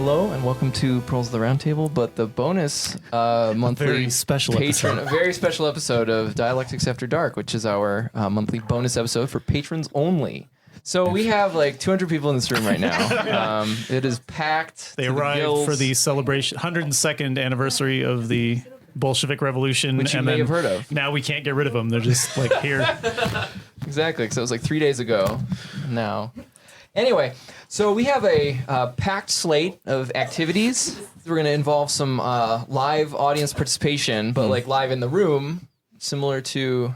Hello and welcome to Proles the Roundtable, but the bonus monthly very special patron, a very special episode of Dialectics After Dark, which is our monthly bonus episode for patrons only. So we have like 200 people in this room right now. It is packed. They arrived for the celebration 102nd anniversary of the Bolshevik Revolution, which you and may then have heard of. Now we can't get rid of them. They're just like here. Exactly, because it was like 3 days ago now. Anyway, so we have a packed slate of activities. We're going to involve some live audience participation, but like live in the room, similar to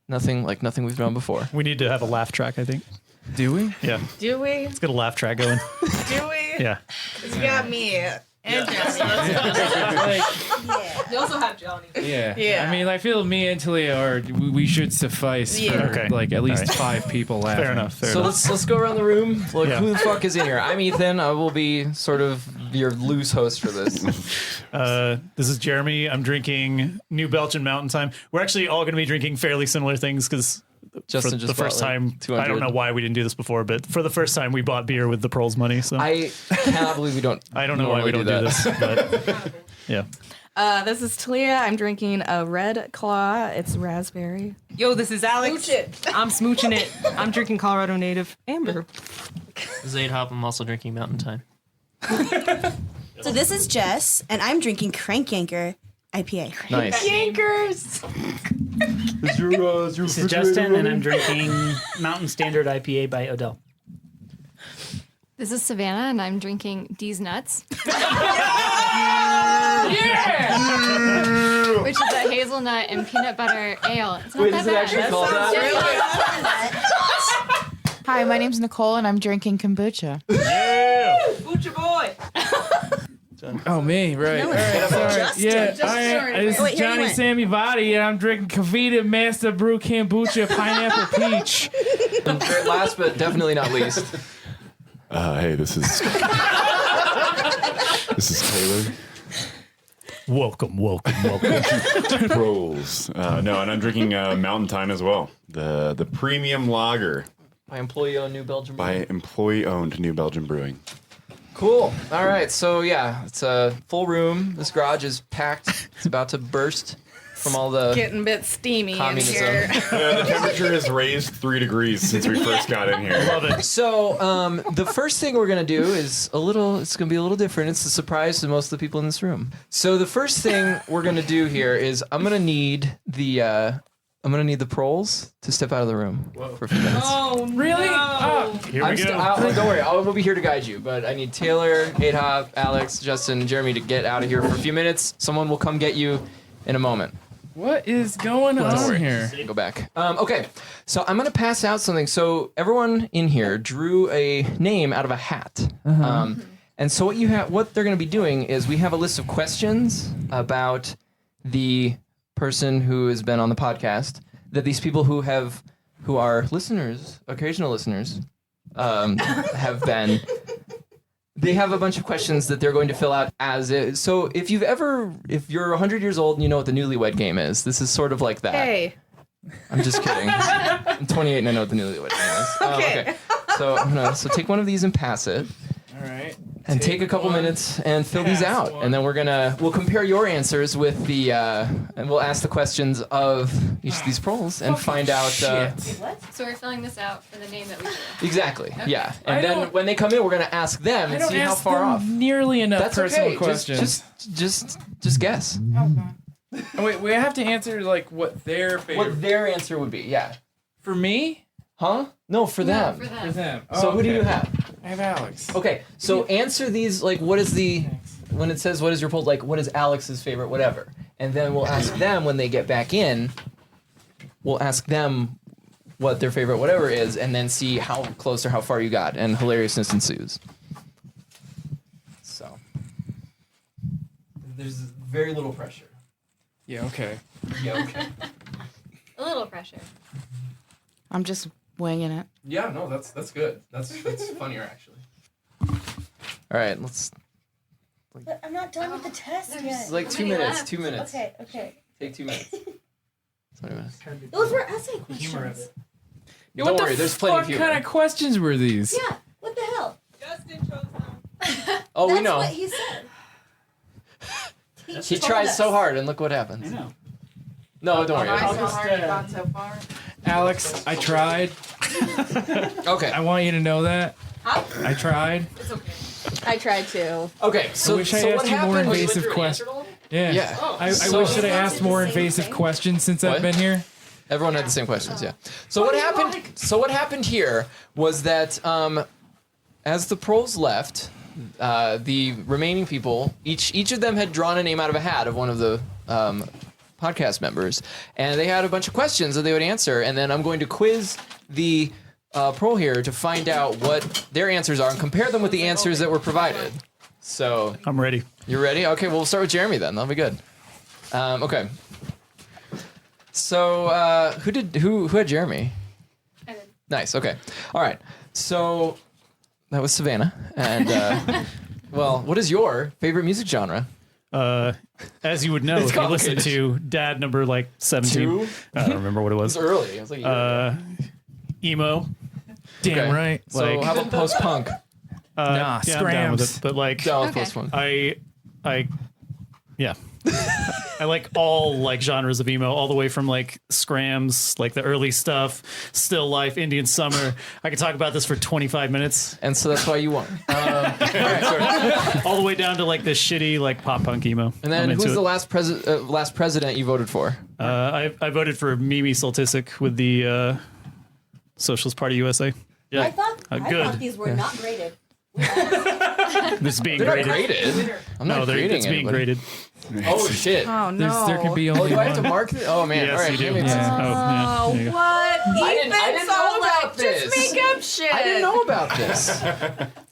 nothing we've done before. We need to have a laugh track, I think. Do we? Yeah. Do we? Let's get a laugh track going. Do we? Yeah. You got me. And Johnny. You also have Johnny. Yeah. I mean, I feel me and Talia we should suffice for Okay. like at least All right. 5 people laughing. Fair enough. So let's go around the room. Like, Yeah. who the fuck is in here? I'm Ethan. I will be sort of your loose host for this. This is Jeremy. I'm drinking New Belgian Mountain Time. We're actually all going to be drinking fairly similar things because Justin for just the first bought, like, time, 200. I don't know why we didn't do this before, but for the first time, we bought beer with the Proles money. So I cannot believe we don't. I don't know why we don't do this, but yeah. This is Talia. I'm drinking a Red Claw. It's raspberry. Yo, this is Alex. I'm smooching it. I'm drinking Colorado Native Amber. Zaid Hop, I'm also drinking Mountain Time. So this is Jess, and I'm drinking Crank Yanker IPA. Nice. Yankers. This is Justin, and I'm drinking Mountain Standard IPA by Odell. This is Savannah, and I'm drinking D's Nuts. Which is a hazelnut and peanut butter ale. It's not Wait, that is it bad. actually called that? Hi, my name's Nicole, and I'm drinking kombucha. Butcher boy. Oh, me, right. All right, sorry. Justin. Yeah, Justin. this is Wait, here you Johnny went. Sammy Vadi, and I'm drinking Kavita Master Brew Kombucha Pineapple Peach. And last but definitely not least, Hey, this is Taylor. Welcome. Proles. No, and I'm drinking Mountain Time as well. The premium lager by employee-owned New Belgium. by employee-owned New Belgium Brewing. Cool. All right. So yeah, it's a full room. This garage is packed. It's about to burst from all the Getting a bit steamy in communism. here. The temperature has raised 3 degrees since we first got in here. Love it. So the first thing we're gonna do is it's gonna be a little different. It's a surprise to most of the people in this room. So the first thing we're gonna do here is I'm gonna need the Proles to step out of the room for a few minutes. Oh, Really? no. Here we go. Don't worry, I will be here to guide you. But I need Taylor, Adhop, Alex, Justin, and Jeremy to get out of here for a few minutes. Someone will come get you in a moment. What is going on here? Go back. Okay, so I'm gonna pass out something. So everyone in here drew a name out of a hat. And so what they're gonna be doing is we have a list of questions about the person who has been on the podcast that these people who are listeners, occasional listeners, have been. They have a bunch of questions that they're going to fill out as is. So if you're 100 years old and you know what the Newlywed Game is, this is sort of like that. Hey. I'm just kidding. I'm 28 and I know what the Newlywed Game is. Okay. So take one of these and pass it. All right. And take a couple minutes and fill these out. And then we'll compare your answers with and we'll ask the questions of each of these Proles and find out. So we're filling this out for the name that we do. Exactly. Okay. Yeah. And then when they come in, we're going to ask them and see how far off. Nearly enough That's personal okay. questions. Just guess. Oh, wait, we have to answer like what their favorite. What their answer would be. Yeah. For me? Huh? No, for them. For them. For them. So who do you have? I have Alex. Okay, so answer these, like, when it says what is your poll, like, what is Alex's favorite, whatever. And then we'll ask them when they get back in, we'll ask them what their favorite whatever is, and then see how close or how far you got, and hilariousness ensues. So, there's very little pressure. Yeah, okay. Yeah, okay. A little pressure. I'm just winging it. Yeah, no, that's good. That's funnier, actually. All right, let's... But I'm not done with the test yet. It's like 2 minutes, 2 minutes. Okay. Take 2 minutes. 20 minutes. Those were essay questions. Humor of it. Yeah, Don't what worry, the there's plenty of fuck humor. kind of questions were these? Yeah, what the hell? Justin chose them. Oh, we That's know. what he said. He tries so hard, and look what happens. I know. No, don't worry. so far. Alex, I tried. Okay. I want you to know that. I tried. I tried to. Okay. So, I wish I so what asked you more happened? invasive questions. Yeah. Yeah. I So- wish that I asked more invasive questions since I've What? been here. Everyone had the same questions, yeah. So what happened? So what happened here was that as the Proles left, the remaining people, each of them had drawn a name out of a hat of one of the podcast members, and they had a bunch of questions that they would answer, and then I'm going to quiz the Prole here to find out what their answers are and compare them with the answers that were provided. So I'm ready. you're ready? Okay, well, we'll start with Jeremy then. That'll be good. Okay. So who had Jeremy? I did. Nice. Okay. All right. So that was Savannah. And well, what is your favorite music genre? As you would know, It's if you listen complicated. to Dad number like 17. Two? I don't remember what it It was. was early. It was like a year ago. Emo. Damn Okay. right. So like- how about post punk? Nah, Yeah, I'm down with scrams. it. But like, Down with Okay. post punk. yeah. I like all like genres of emo, all the way from like scrams, like the early stuff, still life, Indian summer. I could talk about this for 25 minutes. And so that's why you won. All the way down to like this shitty like pop punk emo. And then I'm who's into the it. last president you voted for? I voted for Mimi Soltisic with the Socialist Party USA. Yeah, I thought good. these were not graded. This is being They're not graded. graded. I'm No, not they're, grading it's being anybody. graded. Oh shit. Oh no. There can be Oh, only do I have to one. mark it? Oh man. Yes, All right. you do. maybe it's- Yeah. Oh, yeah. There you go. What? I didn't know about this. Just make up shit. I didn't know about this.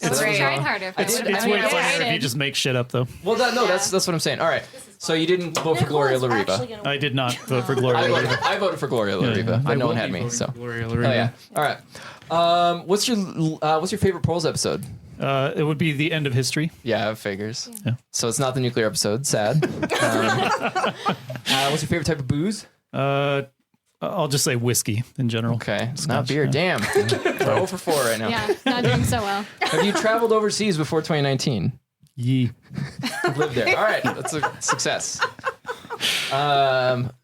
It's great. trying harder. It's way funnier if you just make shit up, though. Well, that's what I'm saying. All right. So you didn't vote for Gloria La Riva. I did not vote for Gloria. I Loreiro. voted for Gloria La Yeah, Riva, yeah. but no one had me. So. Oh yeah. All right. What's your favorite Proles episode? It would be the end of history. Yeah, figures. Yeah. So it's not the nuclear episode. Sad. What's your favorite type of booze? I'll just say whiskey in general. Okay, not Scotch, beer. yeah. Damn. We're 0 for 4 right now. Yeah, not doing so well. Have you traveled overseas before 2019? Yee. Lived there. All right, that's a success.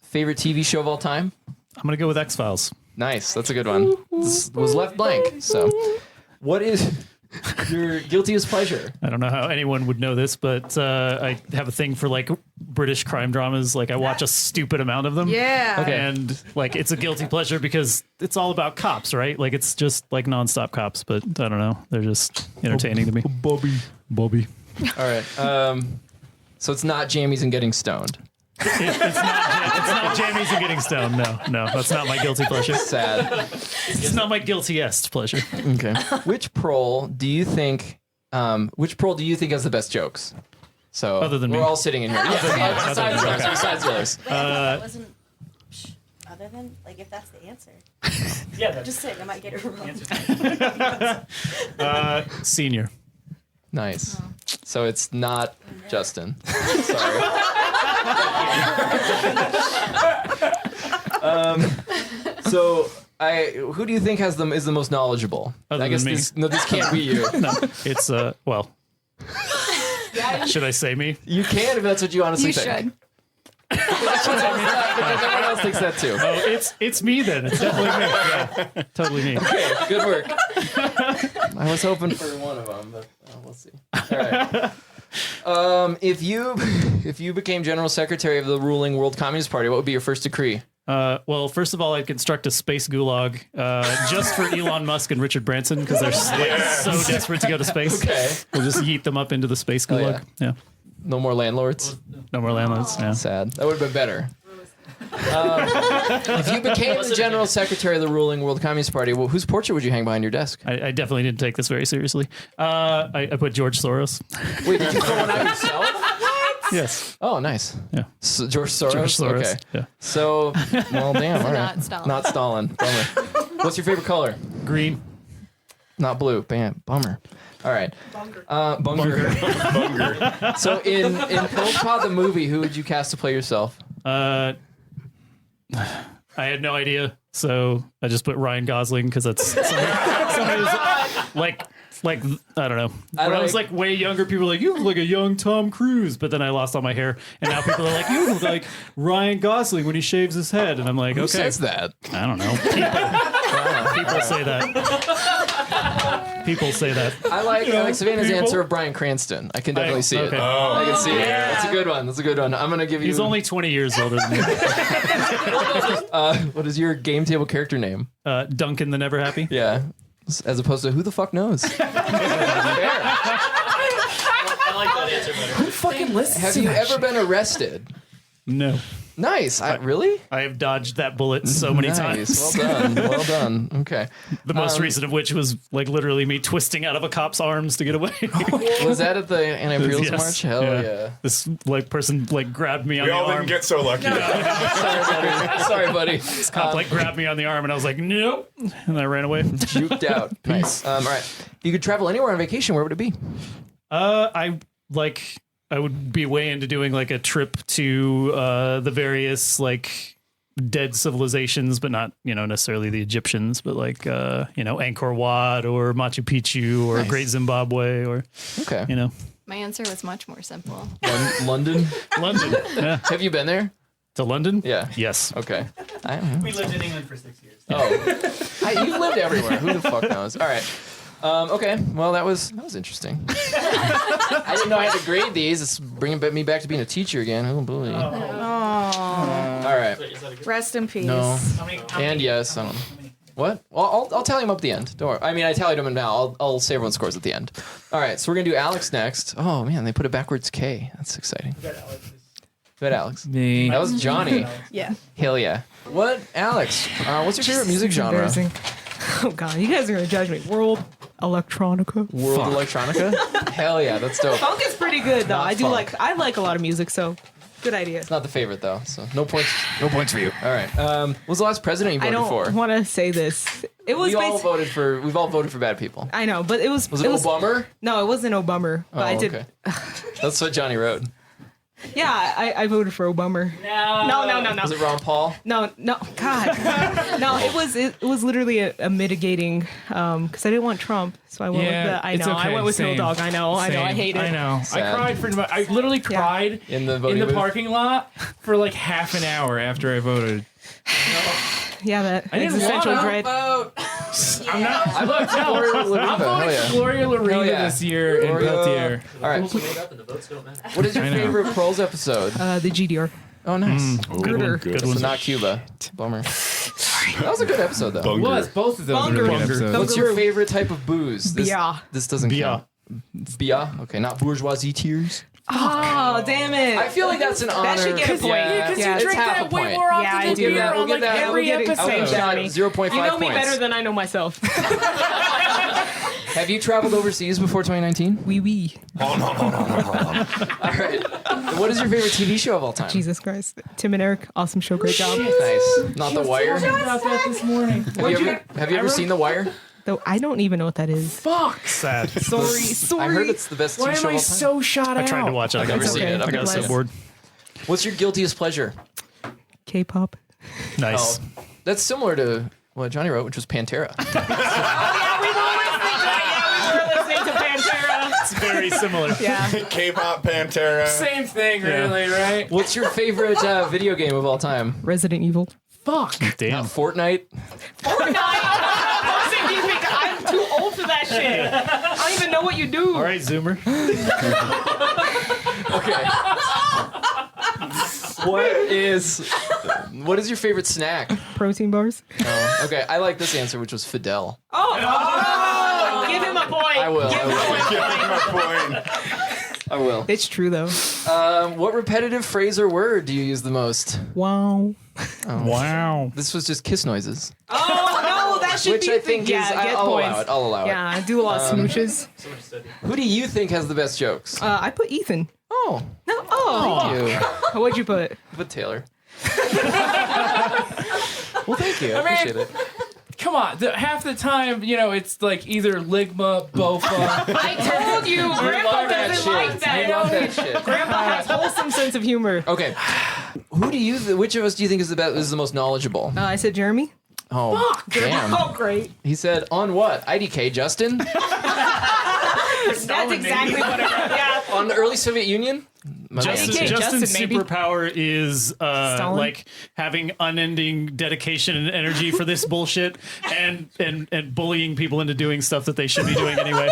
Favorite TV show of all time? I'm gonna go with X Files. Nice, that's a good one. This was left blank. So, what is your guiltiest pleasure? I don't know how anyone would know this, but I have a thing for like British crime dramas. Like I watch a stupid amount of them. Yeah. Okay. And like it's a guilty pleasure because it's all about cops, right? Like it's just like nonstop cops, but I don't know. They're just entertaining to me. Bobby. All right. So it's not jammies and getting stoned. It's not jammies and getting stoned. No, that's not my guilty pleasure. Sad. It's not my guiltiest pleasure. Okay. Which Prole do you think? Which Prole do you think has the best jokes? So Other than we're me. all sitting in here. Yeah, besides yours. Besides yours. Wait, that wasn't. Other than like, if that's the answer, Yeah, just saying, I might get it wrong. Senior. Nice. So it's not Justin. Sorry. So who do you think is the most knowledgeable? Other I guess than me. this can't be you. No, it's well. Should I say me? You can if that's what you honestly You think. should. Because everyone else thinks that too. Oh, it's me then. It's definitely me. Yeah, totally me. Okay, good work. I was hoping for one of them, but we'll see. All right. If you became general secretary of the ruling World Communist Party, what would be your first decree? Well, first of all, I'd construct a space gulag just for Elon Musk and Richard Branson because they're like, so desperate to go to space. Okay. We'll just yeet them up into the space Oh, gulag. Yeah. No more landlords. No more landlords. Yeah. Sad. That would have been better. If you became the general secretary of the ruling World Communist Party, whose portrait would you hang behind your desk? I definitely didn't take this very seriously. I put George Soros. Wait, did you throw one out yourself? Yes. Oh, nice. Yeah. So, George Soros? George Soros. Okay. Yeah. So, well, damn. All right. Not Stalin. Not Stalin. Bummer. What's your favorite color? Green. Not blue. Bam. Bummer. All right. Bunger. So in Proles Pod the movie, who would you cast to play yourself? I had no idea, so I just put Ryan Gosling because that's somebody who's like Like, I don't know. I When I was like- like way younger, people were like, you look like a young Tom Cruise. But then I lost all my hair. And now people are like, you look like Ryan Gosling when he shaves his head. And I'm like, Who okay. says that? I don't know. People say that. People say that. I like Savannah's people. answer of Bryan Cranston. I can definitely see it. okay. I can see it. That's a good one. That's a good one. I'm gonna give you. He's only 20 years older than me. What is your game table character name? Duncan the Never Happy. Yeah, as opposed to who the fuck knows. I like that answer better. Who fucking listens Have to you that ever shit? been arrested? No. Nice. Really? I have dodged that bullet so many times. Well done. Well done. Okay. The most recent of which was like literally me twisting out of a cop's arms to get away. Was that at the anti-imperialist Yes. march? Hell yeah. This like person like grabbed me on We the all arm. didn't get so lucky. Sorry, buddy. This cop like grabbed me on the arm and I was like, nope. And I ran away. Juked out. Nice. All right. If you could travel anywhere on vacation, where would it be? I would be way into doing like a trip to the various like dead civilizations, but not, necessarily the Egyptians, but like, Angkor Wat or Machu Picchu or Great Zimbabwe or, Okay. My answer was much more simple. London? London. Yeah. Have you been there? To London? Yeah. Yes. Okay. I don't know. We lived in England for 6 years. Oh. You've lived everywhere. Who the fuck knows? All right. Okay. Well, that was interesting. I didn't know I had to grade these. It's bringing me back to being a teacher again. Oh, boy. All right. Rest in peace. No. And yes. I don't know. What? Well, I'll tally them up at the end. Don't worry. I mean, I tallied them now. I'll say everyone's scores at the end. All right. So we're going to do Alex next. Oh, man. They put it backwards K. That's exciting. Go ahead, Alex. Me. That was Johnny. Yeah. Hell yeah. What, Alex? What's your favorite music genre? Embarrassing. Oh god, you guys are gonna judge me. World electronica. World Electronica? Hell yeah, that's dope. Funk is pretty good though. Not funk. I like a lot of music, so good idea. It's not the favorite though, so no points. No points for you. All right. What was the last president you I voted don't for? want to say this. It was We've all voted for bad people. I know, but it was. Was it Obama? No, it wasn't Obama. But I did. Okay. That's what Johnny wrote. Yeah, I voted for Obama. No. Was it Ron Paul? No, God. No, it was literally a mitigating because I didn't want Trump, so I went with the. I it's know. okay. I went with Same. Hill Dog. I know. I hate it. I know. Sad. I cried for. I literally cried In the voting booth? parking lot for like half an hour after I voted. Yeah, that I didn't existential wanna dread. I'm not. I voted for Gloria I'm Lariva. Hell voting yeah. for Gloria Lariva Hell yeah. this year in Gloria. Peltier. All right. Made up and the votes don't matter. What is your I know. favorite Proles episode? The GDR. Oh, nice. Good one. Good. So not Cuba. Bummer. That was a good episode though. Bunger. Was both of those were good Bunger. episodes. What's your favorite type of booze? Beer. This doesn't Beer. count. Beer? Okay, not bourgeoisie tears. Oh, damn it. I feel like that's an honor. That should get a point. Yeah, Because Yeah, you it's drink half that a way point. more often Yeah, I than do. beer We'll on give like that- every we'll get it- episode. Same, Johnny. 0.5 You know me points. better than I know myself. Have you traveled overseas before 2019? Wee. All right. What is your favorite TV show of all time? Jesus Christ. Tim and Eric, awesome show, great job. Nice. Not The Wire. Talking about that this morning. Have you ever seen The Wire? Though I don't even know what that is. Fuck. Sad. Sorry. I heard it's the best Why TV am show of I all time. so shot out? I tried to watch it. I got never so, seen it. I've I got never so seen it. bored. What's your guiltiest pleasure? K-pop. Nice. Oh, that's similar to what Johnny wrote, which was Pantera. We were listening to Pantera. It's very similar. Yeah. K-pop, Pantera. Same thing, really, right? What's your favorite video game of all time? Resident Evil. Fuck. Damn. Fortnite. I'm too old for that shit. I don't even know what you do. All right, Zoomer. Okay. What is your favorite snack? Protein bars. Oh, okay, I like this answer, which was Fidel. Oh, give him a point. I will. Give him a point. Give him a point. I will. It's true though. What repetitive phrase or word do you use the most? Wow. Wow. This was just kiss noises, Oh no, that should which be I think yeah, is. get I'll points. allow it. I'll allow Yeah, I do a lot of smooches. it. Who do you think has the best jokes? I put Ethan. Oh, No. Oh. thank you. What'd you put? But Taylor. Well, thank you. I appreciate it. Come on. Half the time, it's like either Ligma, Bofa. I told you, Grandpa love that doesn't shit. like that. You love that shit. Grandpa has wholesome sense of humor. Okay. Which of us do you think is the most knowledgeable? I said Jeremy. Oh, damn. Oh, great. He said, on what? IDK, Justin? That's exactly what I wrote. Yeah. On the early Soviet Union? Justin's Justin, maybe. superpower is Stalin? like having unending dedication and energy for this bullshit and bullying people into doing stuff that they should be doing anyway.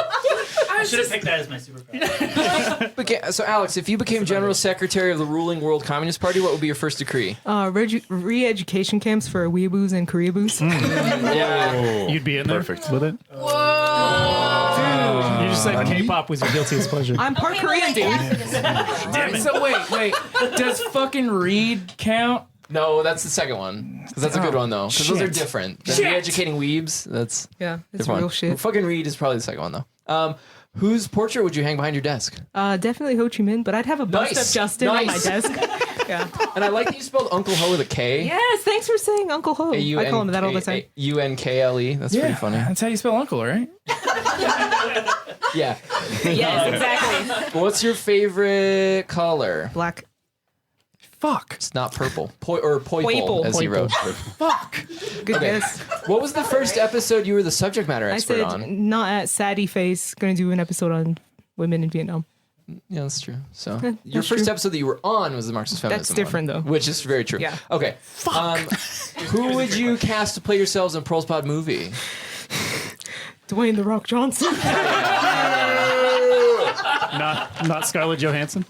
I should have picked that as my superpower. So, Alex, if you became General Secretary of the ruling World Communist Party, what would be your first decree? Re-education camps for weeaboos and Koreaboos. Yeah. You'd be in there Perfect. with it. Whoa! You just said K-pop was your guilty as pleasure. I'm part Korean, dude. Damn it. So wait. Does fucking read count? No, that's the second one. Because that's a good one, though. Because those are Shit. different. The Shit. re-educating weebs, that's Yeah, it's different real one. shit. Fucking Reed is probably the second one, though. Whose portrait would you hang behind your desk? Definitely Ho Chi Minh, but I'd have a bust Nice. of Justin on my Nice. desk. Yeah. And I like that you spelled Uncle Ho with a K. Yes, thanks for saying Uncle Ho. I call him that all the time. UNKLE. That's pretty funny. That's how you spell uncle, right? Yeah. Yes, exactly. What's your favorite color? Black. Fuck. It's not purple. Poiple, Poiple. as he wrote. Fuck. Good Okay. guess. What was the first episode you were the subject matter I expert said on? not at Sadie Face. Going to do an episode on women in Vietnam. Yeah, that's true. So That's your first true. episode that you were on was the Marxist feminism. That's different, one, though. Which is very true. Yeah. Okay. Who would you cast to play yourselves in Proles Pod movie? Dwayne the Rock Johnson. Not Scarlett Johansson.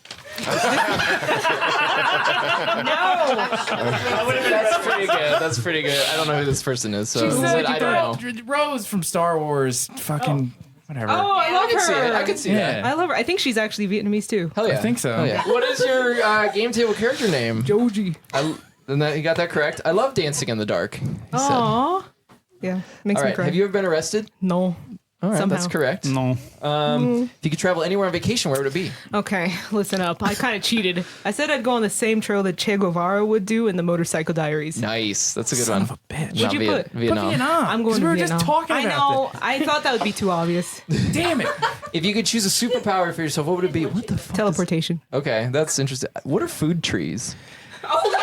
That's pretty good. That's pretty good. I don't know who this person is, so I don't know. Rose from Star Wars. Fucking whatever. Oh, I love I can see it. her. I can see Yeah. that. I love her. I think she's actually Vietnamese too. Hell yeah. I think so. Hell yeah. What is your game table character name? Joji. You got that correct. I love dancing in the dark. He said. Aww. Yeah, makes All me right. cry. Have you ever been arrested? No. All right, Somehow. that's correct. No. If you could travel anywhere on vacation, where would it be? Okay, listen up. I kind of cheated. I said I'd go on the same trail that Che Guevara would do in the Motorcycle Diaries. Nice. That's a good Son one. of a bitch. Not What'd you put? Vietnam. Vietnam. I'm going 'Cause to we were Vietnam. just talking I about know. I thought that would be too obvious. this. Damn it. If you could choose a superpower for yourself, what would it be? What the fuck? Teleportation. Okay, that's interesting. What are food trees? What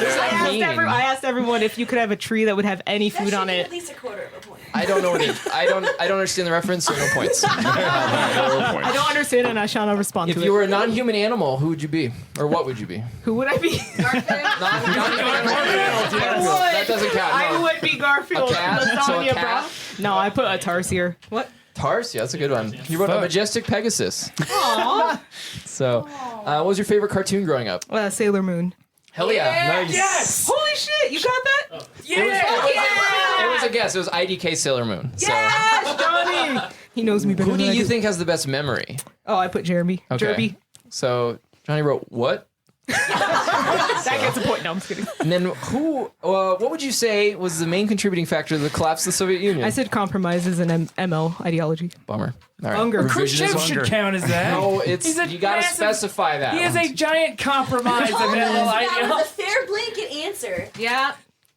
does that mean? I asked everyone if you could have a tree that would have any food on it. At least a quarter of a point. I don't know what it. I don't understand the reference, so no points. I don't understand, and I shall not respond If to you it. were a non-human animal, who would you be, or what would you be? Who would I be? Non-human animal. That doesn't count. I No. would be Garfield. A cat? So a Lasagna, cat? bro. No, I put a tarsier. What? Tars, yeah, that's a good one. You wrote a majestic Pegasus. Aww. So, what was your favorite cartoon growing up? Sailor Moon. Hell yeah, nice. Yes. Holy shit, you got that? It was a guess. It was IDK Sailor Moon. So, Yes, Johnny. He knows me better who do than I you do. think has the best memory? Oh, I put Jeremy. Okay. Jeremy. So Johnny wrote what? That gets a point. No, I'm just kidding. And then what would you say was the main contributing factor to the collapse of the Soviet Union? I said compromises and ML ideology. Bummer. All right. Hunger. Revisionist Khrushchev hunger. should count as that. No, He's a you got to massive- specify that. He is a giant compromise of That ML was a fair blanket answer. Yeah.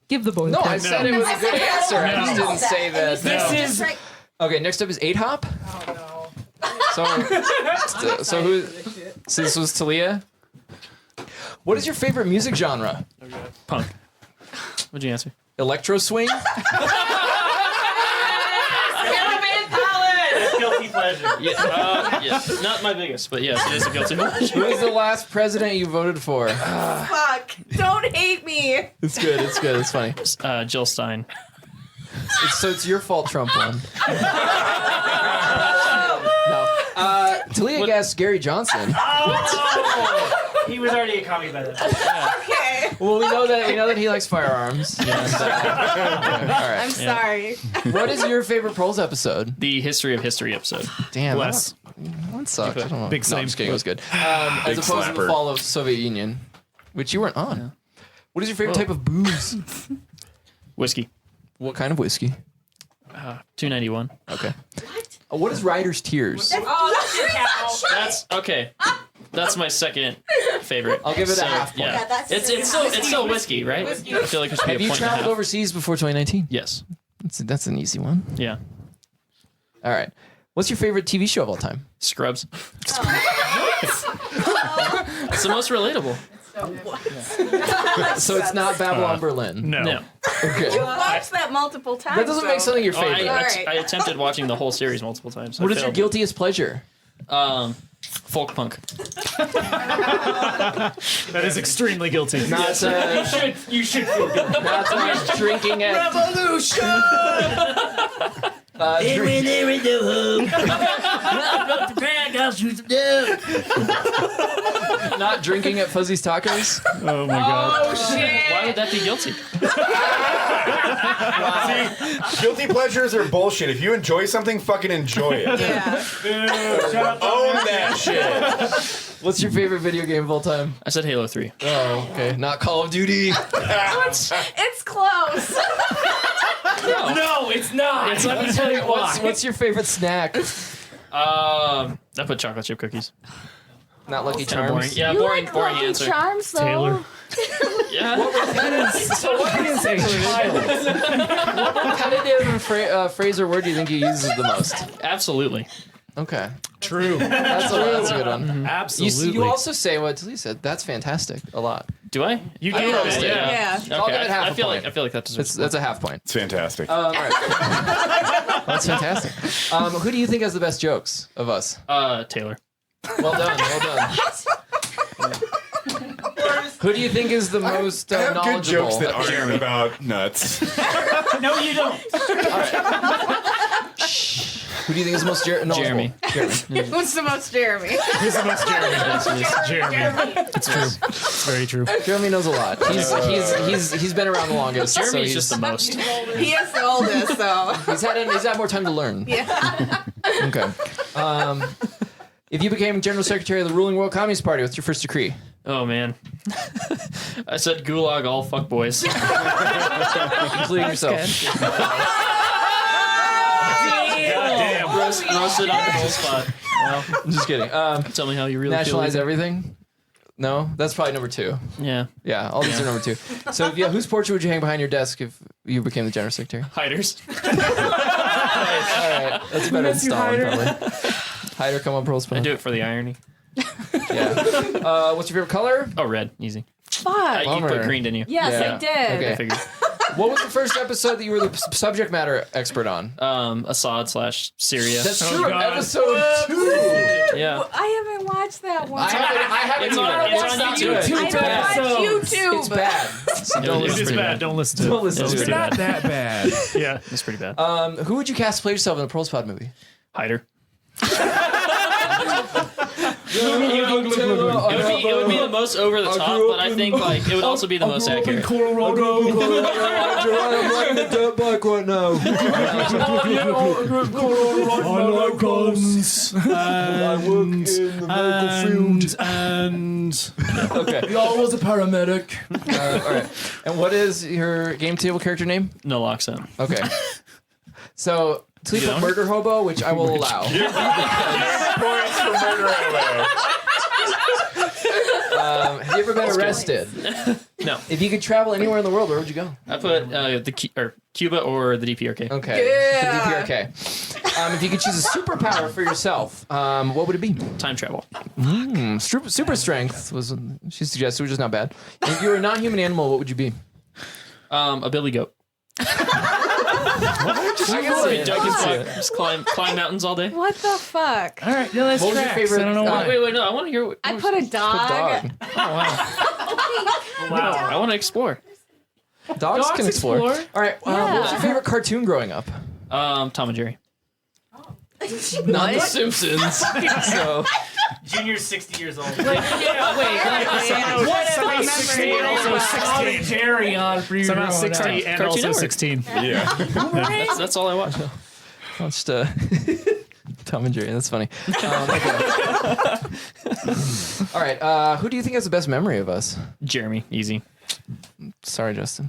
Give the boy No, the I point. said it was a good answer. I just No. didn't say that. This is Okay, next up is 8 Hop. Oh no. So who? So this was Talia. What is your favorite music genre? Punk. What'd you answer? Electro swing. Guilty pleasure. Yes. Not my biggest, but yes, it is a guilty pleasure. Who is the last president you voted for? Fuck. Don't hate me. It's good. It's good. It's funny. Jill Stein. So it's your fault Trump won. No. Talia guessed Gary Johnson. He was already a commie by then. Okay. Well, we know that he likes firearms. And, all right. I'm sorry. What is your favorite Proles episode? The History of History episode. Damn, Bless. that sucked. I don't know. Big No, same. I'm just kidding. It was good. As Big opposed to the slapper. fall of Soviet Union, which you weren't on. What is your favorite type of booze? Whiskey. What kind of whiskey? 291. Okay. What is Rider's Tears? That's okay. That's my second favorite. I'll give it a half point. Yeah, that's it's still whiskey, right? I feel like it should be Have a you point and a traveled half. overseas before 2019? Yes. That's an easy one. Yeah. All right. What's your favorite TV show of all time? Scrubs. It's the most relatable. So it's not Babylon Berlin. No. No. Okay. You watched that multiple times. That doesn't make something your Oh, favorite. I attempted watching the whole series multiple times. What I is your failed. guiltiest pleasure? Folk punk. That is extremely guilty. Not You should feel good. not drinking at Revolution! not drinking at Fuzzy's Tacos. Oh my god. Why would that be guilty? See, guilty pleasures are bullshit. If you enjoy something, fucking enjoy it. Yeah. Own that shit. What's your favorite video game of all time? I said Halo 3. Oh, okay. Not Call of Duty. It's close. No, it's not. Let me tell you What's your favorite snack? I put chocolate chip cookies. Not Lucky Kinda boring. Charms. Yeah, boring answer. Charms, though. Taylor. Yeah. So what repetitive phrase or word do you think he uses the most? Absolutely. Okay. True. That's a good one. Absolutely. You also say what Lee said. That's fantastic. A lot. Do I? You I did. noticed it. Yeah. I'll Okay. give it half I a feel point. like that deserves. That's a half point. It's fantastic. All right. That's fantastic. Who do you think has the best jokes of us? Taylor. Well done. Well done. Who do you think is the most I have knowledgeable? good jokes that aren't about nuts. No, you don't. Who do you think is the most knowledgeable? Jeremy. Who's the most Jeremy? Who's the most Jeremy? Jeremy. It's true. It's very true. Jeremy knows a lot. He's been around the longest. so Jeremy's he's just the most. He is the oldest, so. He's had more time to learn. Yeah. Okay. If you became General Secretary of the ruling World Communist Party, what's your first decree? Oh man. I said gulag all fuckboys. Including yourself. Damn. Roasted on the whole spot. Well, I'm just kidding. tell me how you really Nationalize feel. everything? No? That's probably number 2. Yeah. Yeah, all these are number 2. So, yeah, whose portrait would you hang behind your desk if you became the General Secretary? Hiders. All right. That's better than Stalin, probably. Hider, come on, Proles. I do it for the irony. Yeah. What's your favorite color? Oh, red. Easy. Fuck. You Bummer. put green, didn't you? Yes, Yeah. I did. Okay. I figured. What was the first episode that you were the subject matter expert on? Assad/Syria. That's Oh, true. God. Episode 2. Yeah. I haven't watched that one. I haven't It's on- either. it's It's on not YouTube. good. I It's don't bad. watch YouTube. It's bad. So don't It was listen It's to pretty bad. Don't listen to it. Don't listen It's to pretty it. bad. That bad. Yeah. It's pretty bad. Who would you cast to play yourself in the Proles Pod movie? Hider. It would be the most over the top, but I think like it would also be the most accurate. Colorado. I'm riding the dirt bike right now. I like guns. I work in the medical field. And Okay. I was a paramedic. All right. And what is your game table character name? No lockstone. Okay. So, Sleep with Murder Hobo, which I will allow. Points for murder hobo. Have you ever been arrested? No. If you could travel anywhere in the world, where would you go? I put Cuba or the DPRK. Okay. Yeah. The DPRK. If you could choose a superpower for yourself, what would it be? Time travel. Super strength was she suggested, which is not bad. If you were a non-human animal, what would you be? A billy goat. I can see it. I can see it. Just climb mountains all day. What the fuck? All right, now let's What was your tracks. favorite- I don't know why. Wait, no. I want to hear. I put a dog. Dog. Wow. I want to explore. Dogs can explore. explore. All right. What was your favorite cartoon growing up? Tom and Jerry. Not The Simpsons. So Junior's 60 years old. Tommy Jerry on for you. somehow growing up. 60 and Cartoon also Network. 16. Yeah. That's all I watch. watched Tom and Jerry. That's funny. Okay. All right. Who do you think has the best memory of us? Jeremy, easy. Sorry, Justin.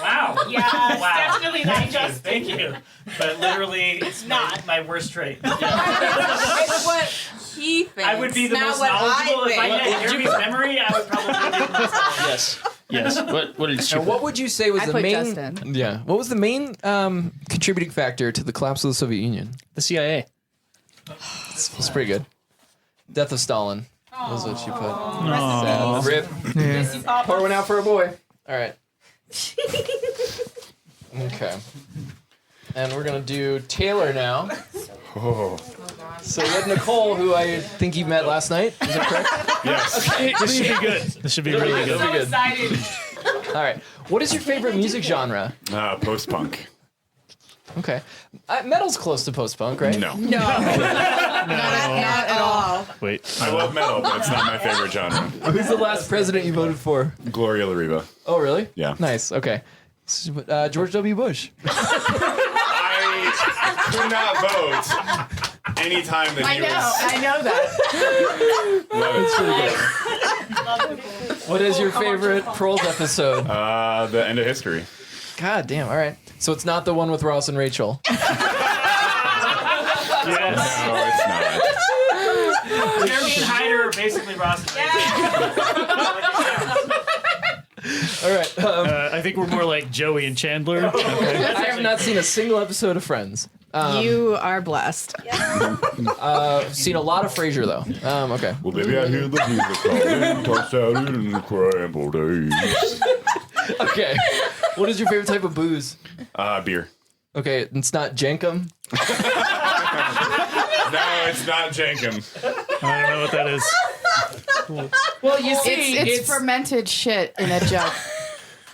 Wow. Yeah, Wow. definitely not just. Thank you. But literally, it's not my worst trait. It's what he thinks. I would be the not most what knowledgeable if I think. had Jeremy's memory. I would probably be the most. Yes. What did you And what would you say was I the put main? Justin. Yeah. What was the main contributing factor to the collapse of the Soviet Union? The CIA. It's pretty good. Death of Stalin. Was what she put. Aw. Sad. Rip. Pour one out for a boy. All right. Okay. And we're gonna do Taylor now. Oh. So we had Nicole, who I think you met last night. Is that correct? Yes. This should be good. This should be really good. That'll be good. All right. What is your favorite music genre? Post-punk. Okay. Metal's close to post-punk, right? No. Not at all. Wait. I love metal, but it's not my favorite genre. Who's the last president you voted for? Gloria La Riva. Oh, really? Yeah. Nice. Okay. George W. Bush. I could not vote any time that he was. I know that. Love it. What is your favorite Proles episode? The end of history. God damn. All right. So it's not the one with Ross and Rachel. Yes. No, it's not. Jeremy and Hyder are basically Ross and All right. I think we're more like Joey and Chandler. Okay. I have not seen a single episode of Friends. You are blessed. Seen a lot of Frasier though. Okay. Well, baby, I hear the music calling. Tossed out in the scrambled eggs. Okay. What is your favorite type of booze? Beer. Okay, it's not Jenkum. No, it's not Jenkum. I don't know what that is. Well, you see, It's fermented shit in a jug.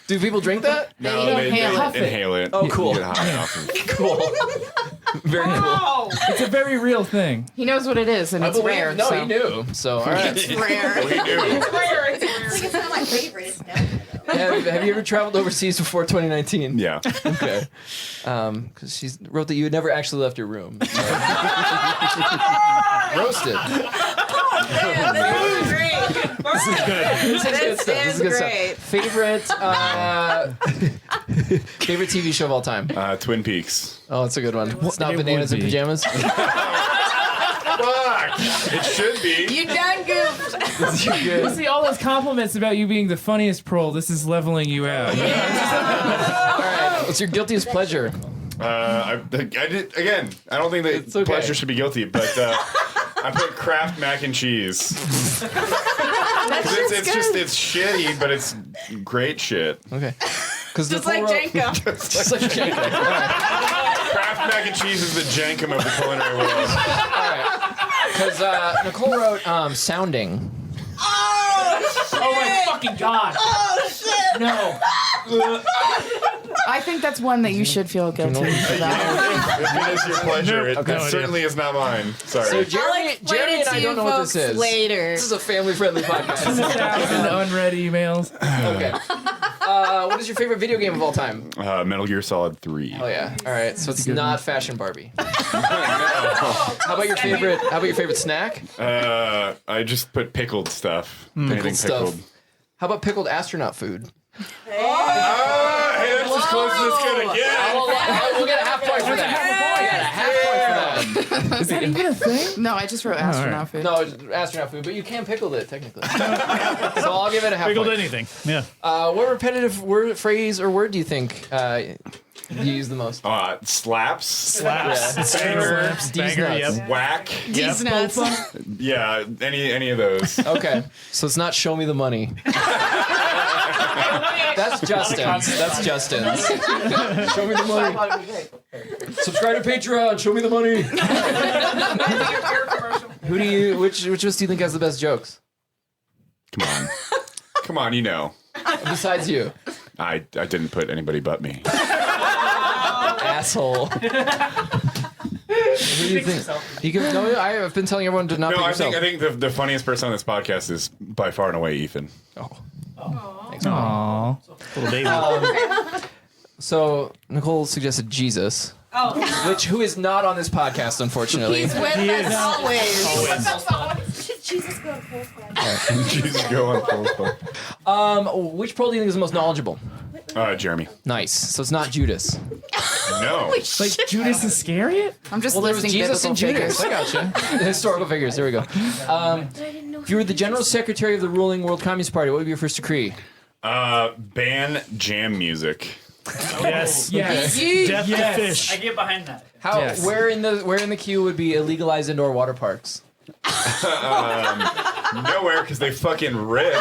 Do people drink that? No, They they inhale it. inhale it. Oh, cool. You get high off of it. Cool. Very cool. it's a very real thing. He knows what it is, and I it's believe- rare. No, so. he knew. So, all right. It's rare. We do. It's not my favorite. It's down there, though. Have you ever traveled overseas before 2019? Yeah. Okay. Because she wrote that you had never actually left your room. So. Roasted. This is good. This is good stuff. This is good great. stuff. Favorite TV show of all time? Twin Peaks. Oh, it's a good one. It's not It Bananas would in be. Pajamas. Fuck! It should be. You done goofed. You're You good. see all those compliments about you being the funniest prole. This is leveling you out. All right. What's your guiltiest pleasure? I did again. I don't think It's that okay. pleasure should be guilty, but I put Kraft mac and cheese. It's shitty, but it's great shit. Okay. Because Just like Jenko. Just like Jenko. All right. Kraft mac and cheese is the jankum of the culinary world. All right. Because Nicole wrote sounding. Oh my fucking god! Oh, shit. No. I think that's one that you should feel guilty for that. If it is your pleasure, it Okay. certainly is not mine. Sorry. So Jeremy and I don't know what this is. later. This is a family-friendly podcast. And unread emails. Okay. What is your favorite video game of all time? Metal Gear Solid 3. Oh yeah. All right. So it's not Fashion Barbie. How about your favorite snack? I just put pickled stuff. Anything Pickled stuff. pickled. How about pickled astronaut food? Hey, that's as close as it's gonna get. We'll get a half point for that. Yeah, a half point for that. Is that even a thing? No, I just wrote astronaut food. No, it's astronaut food, but you can pickle it technically. So I'll give it a half Pickled point. anything. Yeah. What repetitive phrase or word do you think you use the most? Slaps. Slaps. Yeah. Slaps. D's Banger. nuts. Yep. Whack. These nuts. Yeah, any of those. Okay, so it's not show me the money. That's Justin's. That's Justin's. Show me the money. Subscribe to Patreon. Show me the money. Which of us do you think has the best jokes? Come on, you know. Besides you. I didn't put anybody but me. Asshole. Who do you think? You can, no, I've been telling everyone to not No, pick I yourself. think the funniest person on this podcast is by far and away Ethan. Thanks. Aww. Little baby. So Nicole suggested Jesus. Who is not on this podcast, unfortunately. He's with us always. Jesus go on full spot. Which pro do you think is the most knowledgeable? Jeremy. Nice. So it's not Judas. No. Like Judas Iscariot? I'm just Well, there was listing Jesus and biblical Judas. figures. I gotcha. Historical figures. There we go. If you were the general secretary of the ruling World Communist Party, what would be your first decree? Ban jam music. Yes. Yes. Death to fish. I get behind that. How? Yes. Where in the queue would be illegalized indoor water parks? Nowhere, because they fucking rip.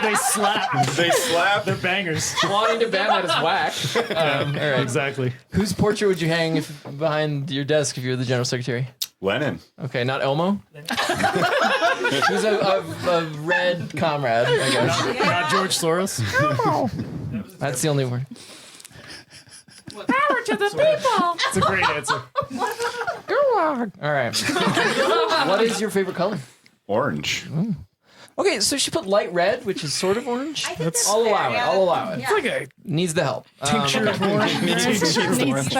They slap. They slap. They're bangers. Flying to Batman is whack. All right. Exactly. Whose portrait would you hang behind your desk if you were the general secretary? Lenin. Okay, not Elmo. Who's a red comrade, I guess. Not George Soros. That's the only word. Power to the people. It's a great answer. All right. What is your favorite color? Orange. Okay, so she put light red, which is sort of orange. that's I'll allow fair, it. yeah. I'll allow it. Yeah. It's like a Needs the help. tincture of orange.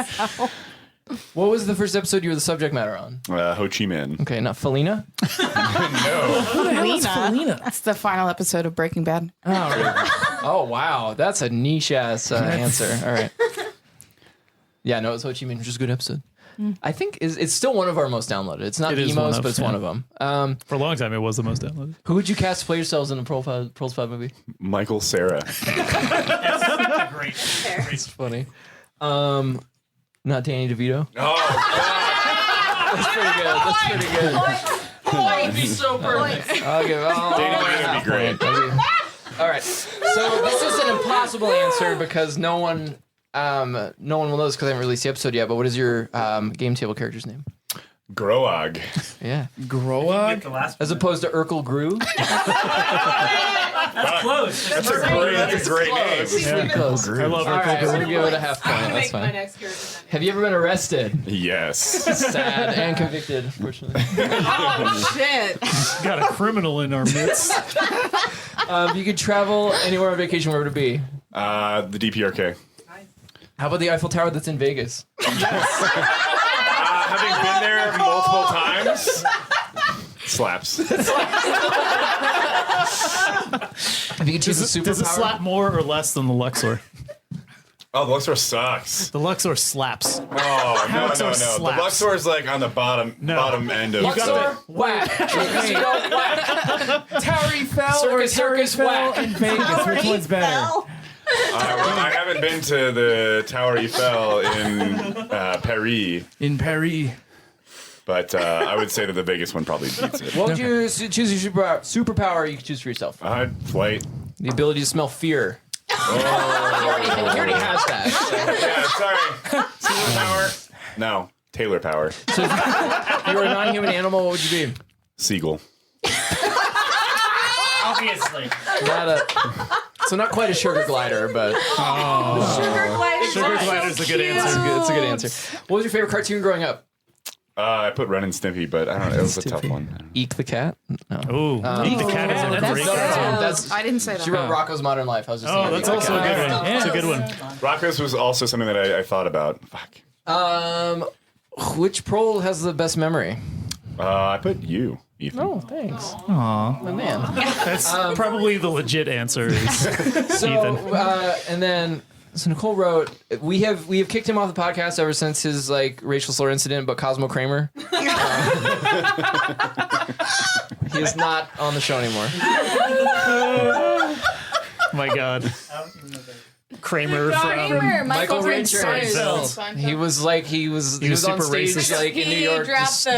What was the first episode you were the subject matter on? Ho Chi Minh. Okay, not Felina. Felina. It's the final episode of Breaking Bad. Oh wow, that's a niche ass answer. All right. Yeah, no, it's Ho Chi Minh, which is a good episode. I think it's still one of our most downloaded. It's not It the is one most, of, but it's yeah. one of them. For a long time, it was the most downloaded. Who would you cast to play yourselves in a Proles 5 movie? Michael Cera. It's funny. Not Danny DeVito. Oh, That's pretty good. That's pretty good. That would be so perfect. I'll give Danny DeVito would be great. All right. So this is an impossible answer because no one will know this because I haven't released the episode yet. But what is your game table character's name? Groag. Yeah. Groag? The last As opposed to Urkel Gru. That's close. That's a great name. It's pretty close. I love All her. right, we're gonna give it a half point. That's fine. Have you ever been arrested? Yes. Sad and convicted, unfortunately. Oh, shit. Got a criminal in our midst. You could travel anywhere on vacation. Where would it be? The DPRK. How about the Eiffel Tower that's in Vegas? Having been there multiple times, slaps. If you could choose a superpower. Does it slap more or less than the Luxor? Oh, the Luxor sucks. The Luxor slaps. Oh, no. Luxor The slaps. Luxor is like on the bottom end of Luxor, whack. Tower Eiffel or Circus, Tower whack. Eiffel in Vegas? Which one's better? I haven't been to the Tower Eiffel in Paris, In Paris. but I would say that the Vegas one probably beats it. What would you choose your superpower you could choose for yourself? Flight. The ability to smell fear. He already has that. Yeah, sorry. Superpower? No. Taylor power. If you were a non-human animal, what would you be? Seagull. Obviously. Not quite a sugar glider, but Sugar glider's a good answer. it's a good answer. What was your favorite cartoon growing up? I put Ren and Stimpy, but I don't know. It was a tough one. Eek the Cat? No. Ooh, Eat the Cat is a great cartoon. That's, I didn't say she that. wrote Rocco's Modern Life. I was just Oh, thinking that's Eek the also a Cat. good one. It's a good one. Rocco's was also something that I thought about. Fuck. Which Prole has the best memory? I put you, Ethan. Oh, thanks. Aw. My man. That's probably the legit answer. Is Ethan. And then Nicole wrote, we have kicked him off the podcast ever since his racial slur incident, but Cosmo Kramer. He is not on the show anymore. My God. Kramer Kramer, Michael Richards. Seinfeld. He was on super stage racist. in New York, dropped the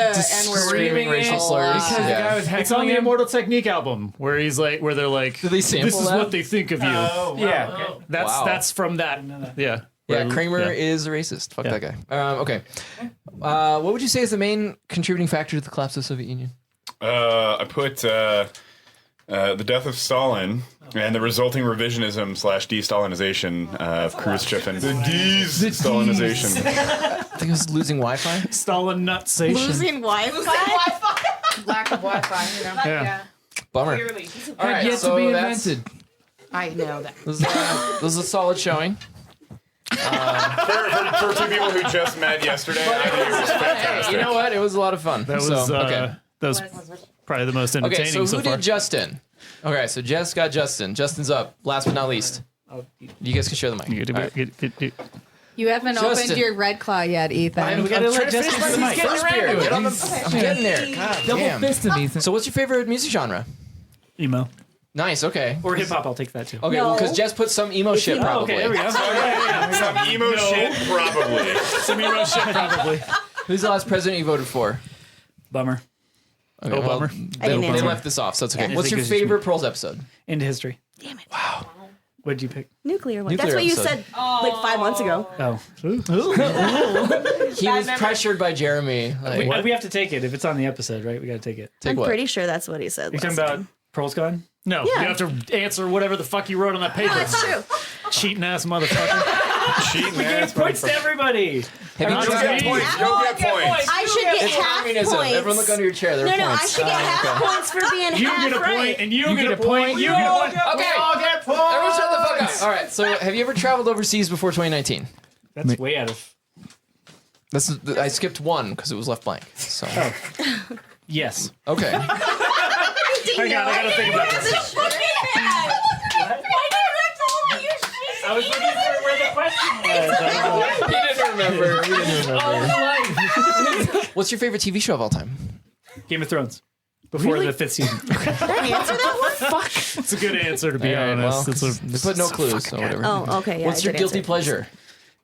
N-word. screaming racial slurs. Because the guy was It's on heckling the him. Immortal Technique album where he's where they're like, Did they sample this is that? what they think of you. Yeah. That's from that. Yeah. Yeah, Where- Kramer yeah. is a racist. Fuck Yeah. that guy. Okay. What would you say is the main contributing factor to the collapse of the Soviet Union? I put the death of Stalin and the resulting revisionism / de-Stalinization of Khrushchev and the de-Stalinization. I think it was losing Wi-Fi. Stalin nutsation. Losing Wi-Fi? Lack of Wi-Fi, you know? Yeah. Bummer. All Had right, yet so to be that's- invented. I know that. This is a solid showing. For two people who just met yesterday, I think it was fantastic. You know what? It was a lot of fun. That was okay. that was probably the most entertaining Okay, so who so far. did Justin? Okay, so Jess got Justin. Justin's up. Last but not least. You guys can share the mic. You All right. You haven't Justin. opened your red claw yet, Ethan. I'm gotta trying let to finish Justin my finish first getting beer. around to Get it. on the, He's- I'm getting there. God Double damn. fist him, Ethan. So what's your favorite music genre? Emo Nice, okay. Or hip hop, I'll take that too. Okay, because Jess put some emo shit probably. Okay, there we go. Some emo shit, probably. Some emo shit, probably. Who's the last president you voted for? Bummer. Okay, Oh, well, bummer. I didn't they answer. left this off, so it's okay. Yeah. What's your It's because favorite Proles episode? Into history. Damn it. What'd you pick? Nuclear one. Nuclear That's what you episode. said like 5 months ago. Oh. He was pressured by Jeremy. Like, We have to take it if it's on the episode, right? We got to take it. take I'm what? pretty sure that's what he said. You're last talking about time. Proles Gone? No, Yeah. you have to answer whatever the fuck you wrote on that paper. That's true. Cheating ass motherfucker. Cheating We gave points to everybody. Have you Not tried- to me. You don't get points. I should get It's half communism. points. Everyone look under your chair. There are No, I points. should get half okay. points for being You half get a right. point, and you You get a point. You get a point. Okay. All get points. Everyone shut the fuck up. All right. So, have you ever traveled overseas before 2019? That's way out of. I skipped one because it was left blank. So, Yes. okay. I gotta think about this. I was looking for where the question was. He didn't remember. What's your favorite TV show of all time? Game of Thrones. Before the 5th season. Did I answer that one? It's a good answer, to be All right, honest. well, It's they put no clues, so whatever. Oh, okay. Yeah, What's I your did guilty answer. pleasure?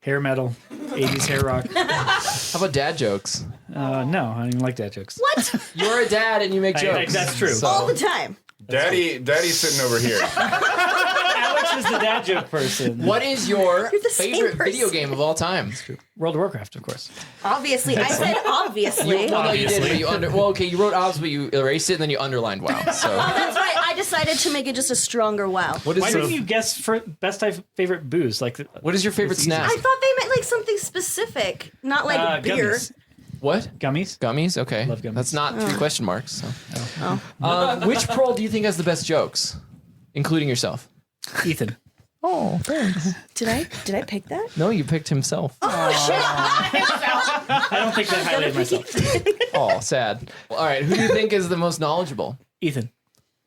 Hair metal. 80s hair rock. How about dad jokes? No, I don't even like that jokes. What? You're a dad and you make jokes. That's true. So- All the time. Daddy's sitting over here. Alex is the dad joke person. What is your You're the same favorite person. video game of all time? World of Warcraft, of course. Obviously. I said obviously. Well, no, you did, but you okay, you wrote obs, but you erased it and then you underlined wow. So That's right. I decided to make it just a stronger wow. what is Why your, didn't you guess for best type favorite booze? Like what is your favorite It's easy. snack? I thought they meant like something specific, not like beer. Gummies. What? Gummies? Gummies? Okay. Love gummies. That's not 3 question marks. So. Which Prole do you think has the best jokes? Including yourself. Ethan. Oh, thanks. Did I pick that? No, you picked himself. Oh shit! I don't think that highly of myself. Oh, sad. Well, all right, who do you think is the most knowledgeable? Ethan.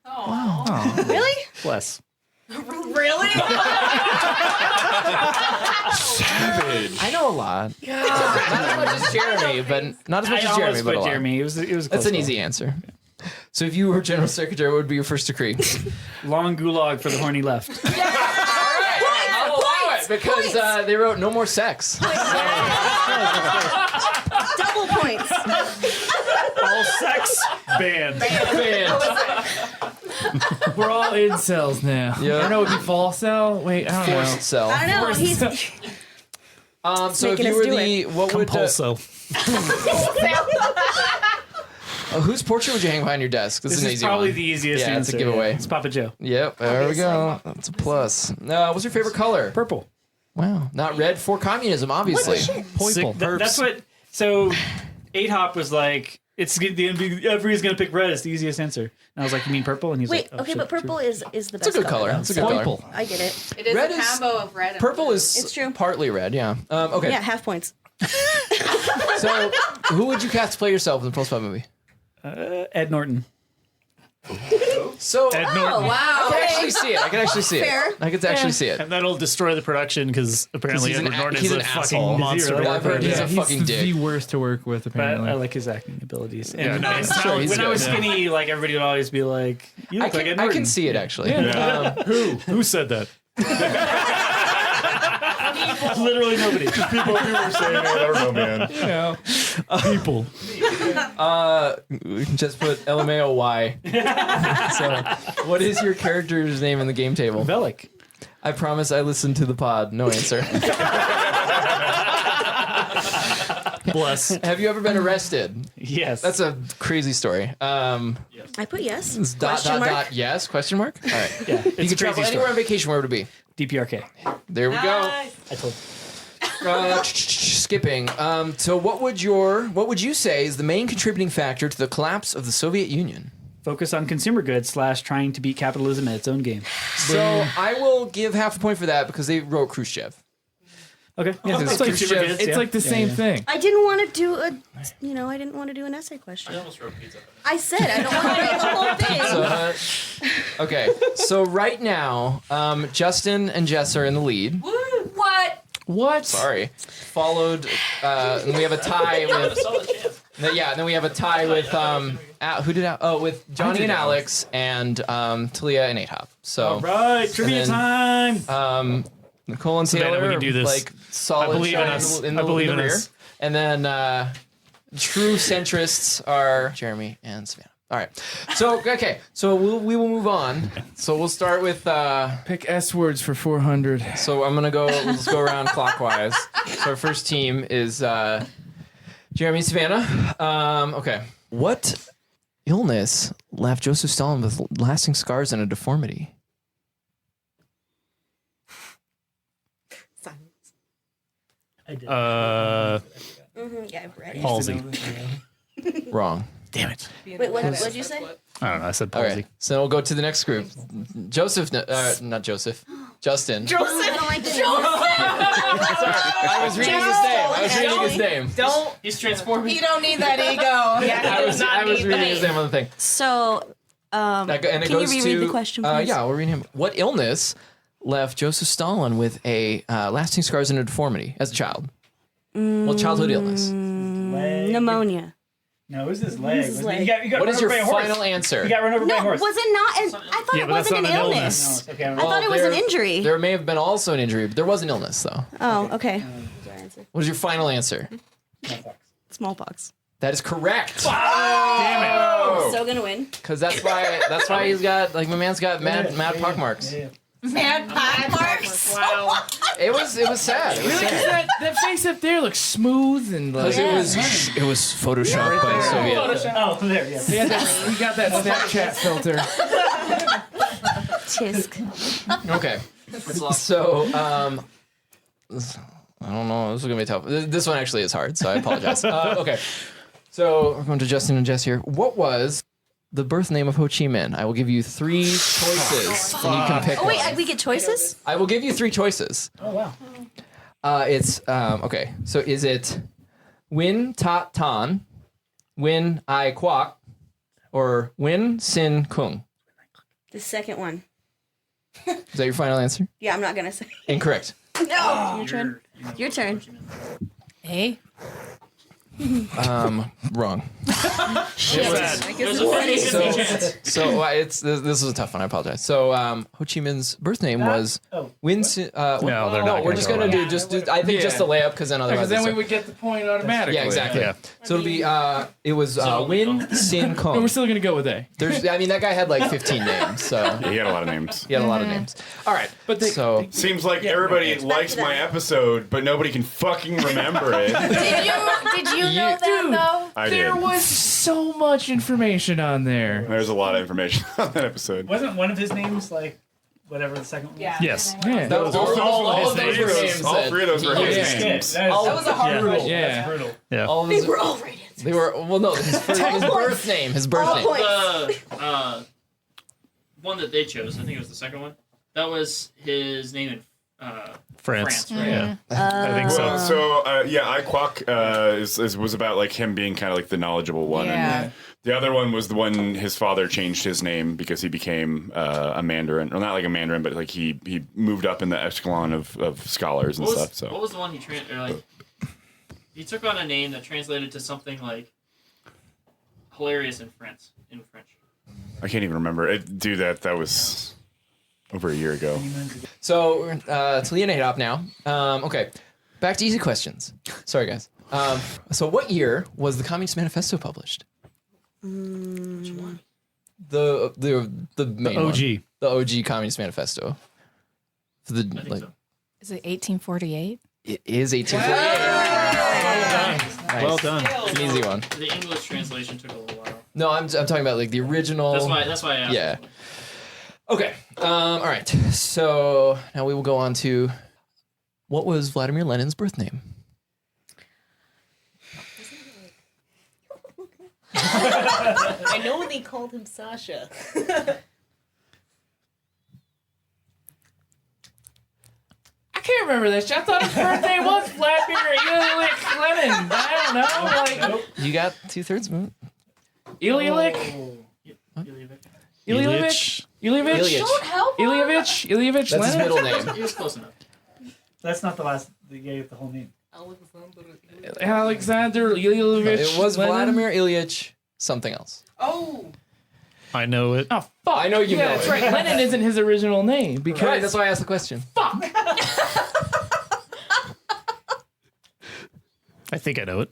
Really? Bless. Really? Savage. I know a lot. Not as much as Jeremy, but not as much I as Jeremy, almost but a put lot. Jeremy. It was a That's close an call. easy answer. So if you were general secretary, what would be your first decree? Long gulag for the horny left. I'll allow it because they wrote no more sex. Double points. all sex banned. We're all incels now. Yeah. I don't know. Would be fall cell? Wait, I don't know. Forced cell. I don't know. He's So if making you us were do the what would Compulso. whose portrait would you hang behind your desk? This, This is an is easy probably one. the easiest Yeah, it's answer. a giveaway. It's Papa Joe. Yep, there we go. That's a plus. What's your favorite color? Purple. Wow, not red for communism, obviously. That's what. So, 8-Hop was like, everybody's gonna pick red. It's the easiest answer. And I was like, you mean purple? And he's wait. like, oh, okay, shit, but purple is the It's best a good color. though. It's a good color. I get it. It is Red a is- combo of red and Purple blue. is It's true. partly red, yeah. Okay, Yeah, half points. so who would you cast to play yourself in the Proles movie? Ed Norton. So Ed Oh Norton. wow. I can actually see it. I can actually see Fair. it. I can actually see it. And that'll destroy the production because apparently He's an Edward Norton he's is an a fucking asshole. monster. Is he to really? work I've heard with. he's a He's fucking the dick. worst to work with, But apparently. I like his acting abilities. And Yeah, no, when, he's I- sure he's when I was good. skinny, like everybody would always be like, "You I look like Ed can, I Norton." can see it actually. Who said that? Literally nobody. People were saying it. I don't know, man. You know. People. We can just put LMAOY. So, what is your character's name in the game table? Velik. I promise I listened to the pod. No answer. Bless. Have you ever been arrested? Yes. That's a crazy story. I put yes. It's dot Question dot mark? dot yes question mark. All right. yeah. You It's can a travel crazy anywhere story. on vacation. Where would it be? DPRK. There we go. I told. Skipping. So what would you say is the main contributing factor to the collapse of the Soviet Union? Focus on consumer goods / trying to beat capitalism at its own game. So I will give half a point for that because they wrote Khrushchev. Okay. Yeah, It's it's like consumer Chef- goods. It's yeah. like the Yeah, same yeah. thing. I didn't want to do I didn't want to do an essay question. I almost wrote pizza. I said I don't want to write the whole thing. Okay, so right now, Justin and Jess are in the lead. What? What? Sorry. Followed, and we have a tie with. Solid chance. And then we have a tie with who did I? Oh, with Johnny and Alex and Talia and 8-Hop. So All right, trivia then, time. Nicole and Savannah, Taylor we can do this. like solid. I believe in shine us. In I the, believe in the in rear. us. And then true centrists are Jeremy and Savannah. All right. So okay. So we will move on. So we'll start with. Pick S words for 400. So I'm gonna go. Let's go around clockwise. So our first team is Jeremy, Savannah. Okay. What illness left Joseph Stalin with lasting scars and a deformity? I did. Yeah, I've read it. Palsy. Wrong. Damn it. Wait, what did you say? I don't know. I said palsy. Okay. So we'll go to the next group. Joseph. Not Joseph. Justin. Joseph. I don't like it. I was reading his name. Don't. He's transforming. You don't need that ego. I was reading his name on the thing. So, And it can goes you reread to the question, please? yeah, we'll read him. What illness left Joseph Stalin with a lasting scars and a deformity as a child? Well, childhood illness. Leg. Pneumonia. No, it was his leg. His Wasn't leg. it? He got What run is over your by a horse. final answer? He got run over by a No, horse. was it not? I thought Yeah, it but that's wasn't not an an illness. No, okay, I thought it was an there- injury. There may have been also an injury, but there was an illness, though. Oh, okay. What is your final answer? Smallpox. That is correct. Damn it. Still gonna win. Because that's why he's got, like, my man's got mad pock marks. Yeah. Mad pie marks. Wow. It was sad. It was Really? 'Cause sad. that face up there looks smooth and like. Because it was photoshopped by the Soviet. Oh, there, yeah. He got that Snapchat filter. Tisk. Okay. So, I don't know. This is gonna be tough. This one actually is hard, so I apologize. Okay. So we're going to Justin and Jess here. What was the birth name of Ho Chi Minh? I will give you 3 choices, and you can pick Oh wait, one. we get choices? I will give you 3 choices. Oh, wow. It's okay. So is it Win Tat Tan, Win I Kwok, or Win Sin Kung? The second one. Is that your final answer? Yeah, I'm not gonna say. Incorrect. No. Your turn. Your turn. Hey. Wrong. There's a 50-50 chance. So this is a tough one. I apologize. So Ho Chi Minh's birth name was Win Sin. No, they're not We're gonna just go gonna around. do I think just a layup because then otherwise. Because then it's we a- would get the point automatically. Yeah, exactly. Yeah. So it'll be it was Win Sin But Kung. we're still gonna go with A. I mean that guy had like 15 names, so Yeah, he had a lot of names. he had a lot of names. All right, But so Seems like everybody likes my episode, but nobody can fucking remember it. Did you know that though? I there did. was so much information on there. There's a lot of information on that episode. Wasn't one of his names like whatever the second one was? Yeah. Yes. Yeah. that was all of his those were names. names. All that 3 of those were he his named. names. That was a hard rule. Yeah. That's brutal. Yeah. All of They his, were all right answers. they were well, no, his birth name. His birth All name. points. The one that they chose, I think it was the second one. That was his name in France. France, right? Yeah. I think so. So yeah, I Kwok was about like him being kind of like the knowledgeable one. Yeah. And the other one was the one his father changed his name because he became a Mandarin, or not like a Mandarin, but like he moved up in the echelon of scholars and What was, stuff. So what was the one he took on a name that translated to something like hilarious in French. I can't even remember. Dude, that was over a year ago. So it's Leah Nadop now. Okay, back to easy questions. Sorry, guys. So what year was the Communist Manifesto published? Which one? The main OG. one. The OG Communist Manifesto. For the I think like, so. Is it 1848? it is 1848. Nice. Well done. It's an easy one. The English translation took a little while. No, I'm talking about like the original. That's why I asked. Yeah. Okay. All right. So now we will go on to what was Vladimir Lenin's birth name? I know they called him Sasha. I can't remember this. I thought his birthday was Vladimir Ilyich Lenin. I don't know. Like You got 2/3 movement. Ilyich? Ilyich? Ilyich? Don't help. Ilyich? Ilyich That's his Lenin? middle name. He was close enough. That's not the last. They gave the whole name. Alexander Ilyich It was Lenin? Vladimir Ilyich something else. Oh. I know it. Oh, fuck. I know you yeah, know that's it. right. Lenin isn't his original name because Right, that's why I asked the question. I think I know it.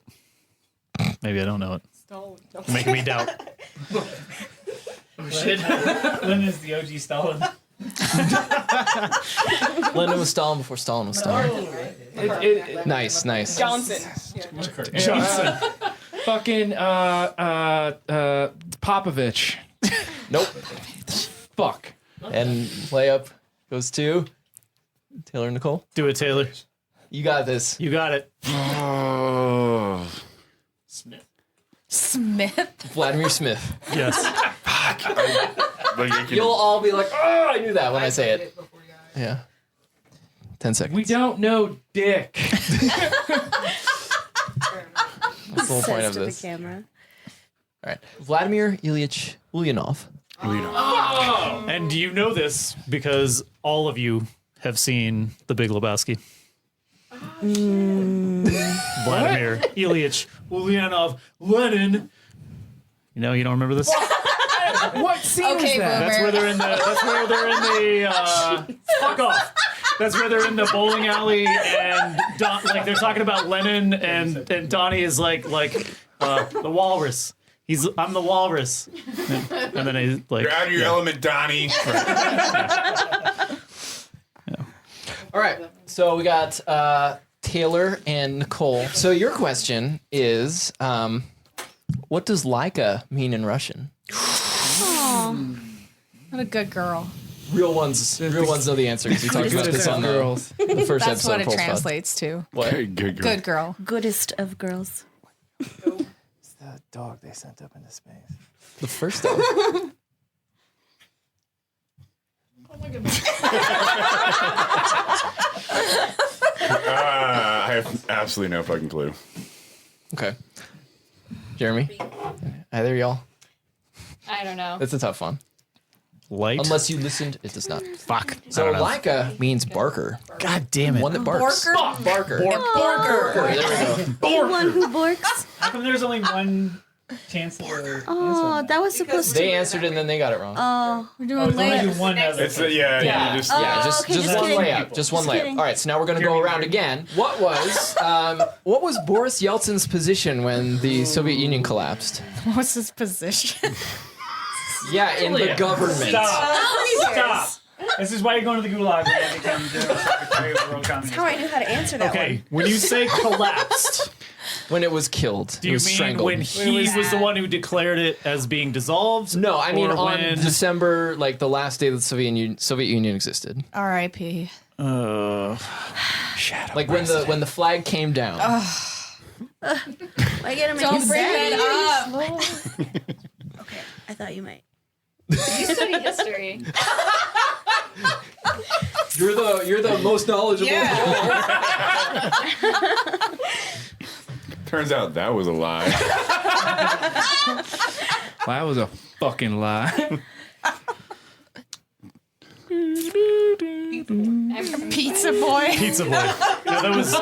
Maybe I don't know it. Making me doubt. Lenin is the OG Stalin. Lenin was Stalin before Stalin was Stalin. Nice. Johnson. Johnson. Fucking Popovich. Nope. Fuck. And layup goes to Taylor and Nicole. Do it, Taylor. You got this. You got it. Smith. Vladimir Smith. Yes. You'll all be like, oh, I knew that when I say it. Yeah. 10 seconds. We don't know Dick. That's the whole point of To the this. camera. All right. Vladimir Ilyich Ulyanov. And you know this because all of you have seen The Big Lebowski. Vladimir Ilyich Ulyanov Lenin. You know, you don't remember this? What scene Okay, was that? That's where they're in the. That's where they're in the. Fuck off. That's where they're in the bowling alley and like they're talking about Lenin and Donnie is like the walrus. I'm the walrus. And then he's like, You're out of your element, Donnie. All right. So we got Taylor and Nicole. So your question is, what does Laika mean in Russian? What a good girl. Real ones know the answer because we talked about this on the first That's episode what of it Proles Pod. translates to. What? Good girl. Good girl. Goodest of girls. It's the dog they sent up into space. The first dog. I have absolutely no fucking clue. Okay. Jeremy? Either y'all? I don't know. It's a tough one. light. Unless you listened, it does not. Fuck. So Laika means barker. God damn it. One that barks. Borker? Barker. Borker. There we go. The one who borks. How come there's only one chance to Oh, that was supposed to. They answered it and then they got it wrong. Oh, we're doing only do layups. one other. It's yeah. You just just just one kidding. layup. Just one Just layup. kidding. All right, so now we're going to go around again. What was Boris Yeltsin's position when the Soviet Union collapsed? What's his position? Yeah, in the government. Stop. This is why you're going to the gulag when you become General Secretary of the World Communist That's how I knew how to answer that Okay, one. when you say collapsed, When it was killed. do it you was mean strangled. when he was the one who declared it as being dissolved? No, I mean or on when... December, like the last day that the Soviet Union existed. R.I.P. Like when the flag came down. I gotta make Don't it bring sad. that up. Okay, I thought you might. You study history. You're the most knowledgeable. turns out that was a lie. That was a fucking lie. Pizza boy. Pizza Boy. No, that was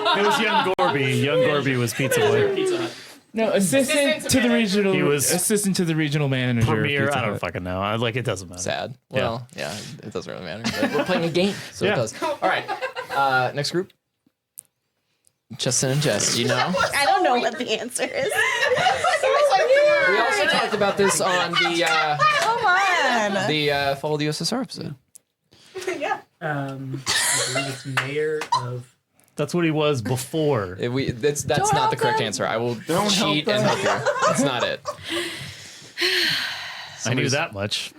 Young Gorby. Young Gorby was Pizza Boy. Pizza Hut. No, assistant to the regional. He was assistant to the regional manager. of Premier. Pizza I don't Hut. fucking know. It doesn't matter. Sad. Well, yeah, it doesn't really matter. But we're playing a game, so Yeah. it does. All right. Next group. Justin and Jess, you know? I don't know what the answer is. We also talked about this on the Come on. the Fall of the USSR episode. I believe it's mayor of. That's what he was before. That's not the correct answer. I will cheat and help you. That's not it. I knew that much.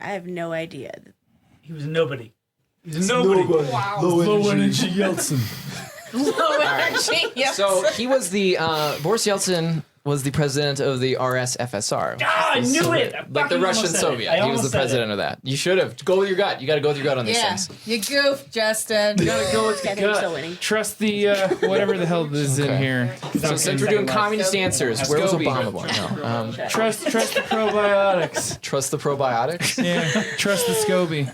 I have no idea. He was nobody. He's nobody. Low energy Yeltsin. So he was the Boris Yeltsin was the president of the RSFSR. Ah, I knew it. Like the Russian Soviet. He was the president of that. You should have. Go with your gut. You got to go with your gut on these Yeah, things. you goofed, Justin. You gotta go with I the think we're still gut. winning. Trust the whatever the hell is in here. So since we're doing communist answers, where was Scobie. Obama born? No. Trust the probiotics. Trust the probiotics. Yeah, trust the SCOBY.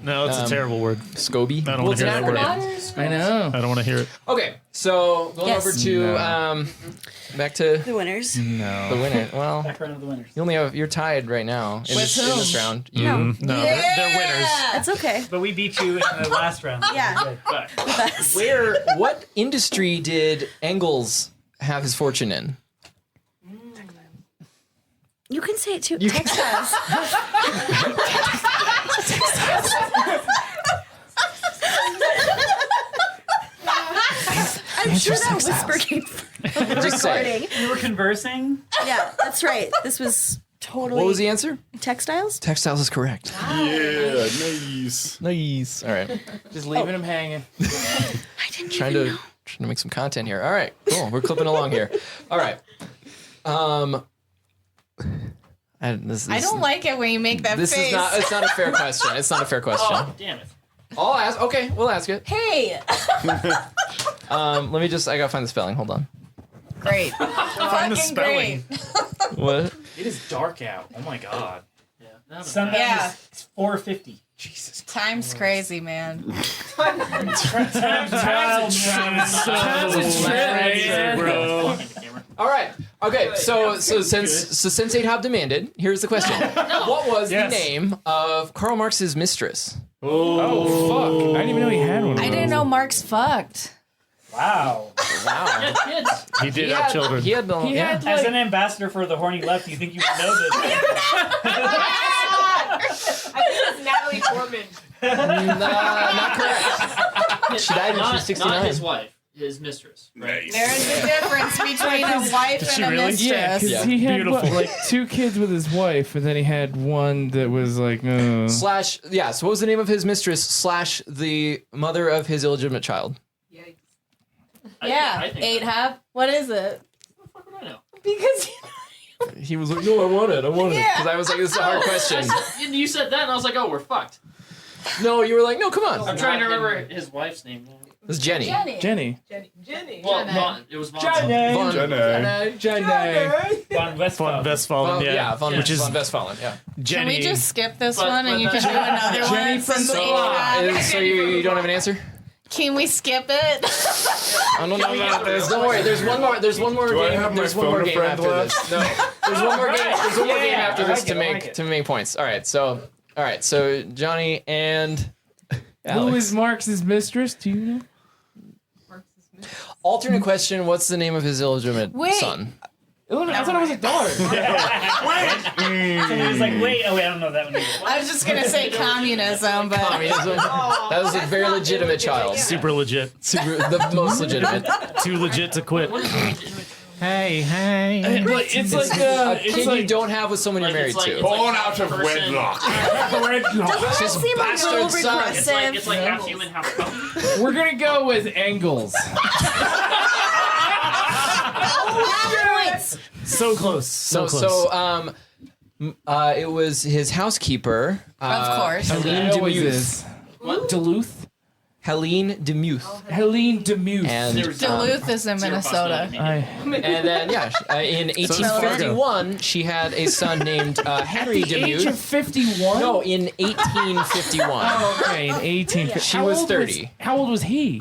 No, it's a terrible word. SCOBY. I don't want to hear that word. I know. I don't want to hear it. Okay, so going Yes. over to back to The winners. the winner. Well, Background of the winners. you're tied right now in this round. You No, they're winners. That's okay. But we beat you in the last round. Yeah. But what industry did Engels have his fortune in? You can say it too. Textiles. I'm sure that whisper came from the Just say it. recording. You were conversing? Yeah, that's right. This was totally. What was the answer? Textiles? Textiles is correct. Yeah, nice. Nice. All right. Just leaving him hanging. I didn't trying even to know. make some content here. All right. Cool. We're clipping along here. All right. I don't like it when you make that This face. is not. It's not a fair question. It's not a fair question. Oh, damn it. I'll ask. Okay, we'll ask it. Hey! Let me just. I gotta find the spelling. Hold on. Great. Find the Fucking great. spelling. What? It is dark out. Oh my god. Yeah. That Sunday Yeah. is 4:50. Jesus. Time's crazy, man. Time's bro. All right. Okay. So since 8-Hop demanded, here's the question: What was Yes. the name of Karl Marx's mistress? Oh, fuck. I didn't even know he had one. I didn't know Mark's fucked. Wow. Wow. Kids. He did have children. He had the. He yeah. had As like, an ambassador for the horny left, you think you would know this? I think it's Natalie Portman. Not correct. She died when she was 69. Not his wife, his mistress. Nice. There is a difference between a wife she and a really? mistress. yeah, because Yeah. he had what, Beautiful. like 2 kids with his wife, and then he had one that was like, Slash. Yeah. So what was the name of his mistress? Slash the mother of his illegitimate child. Yeah, I think 8-Hop. What is it? What the fuck would I know? Because He was like, no, I want it. Because I was like, this is a hard question. And you said that, and I was like, oh, we're fucked. No, you were like, no, come on. I'm trying to remember his wife's name. This is Jenny. Jenny. Well, Vaughn. It was Vaughn. Von, Jenny. Von Westphal. Von Westphalen, yeah. Which is Von Westphalen, yeah. can Jenny. we just skip this But- one and but you can that's- do another Jenny one? from since the we block. have- So you don't have an answer? Can we skip it? I don't know about this. Don't worry. There's one more. There's one more Do I game. have my There's one more phone a game friend after left? this. No. There's one more game. There's one more game after I this like to it, I make like it. to make points. All right. So Johnny and Alex. Who is Marx's mistress? Do you know? Alternate question: What's the name of his illegitimate Wait. son? I thought it was a daughter. Somebody was like, wait, oh wait, I don't know that one either. I was just gonna say communism, but Communism. That was a very legitimate child. Super legit. Super, the most legitimate. Too legit to quit. Hey. Uh, It's like A it's kid you like don't have with someone you're married to. Born out of wedlock. His seem like bastard a little son. regressive. It's like half human, half puppy. we're gonna go with angles. Points. So close. So close. It was his housekeeper. of course. Helene Always Demuth. is. Duluth. Helene Demuth. Helene Demuth. And Duluth is in Minnesota. and then in 1851 she had a son named Henry the age of Demuth. 51. No, in 1851. Oh, okay, in 18. She was 30. How old was he?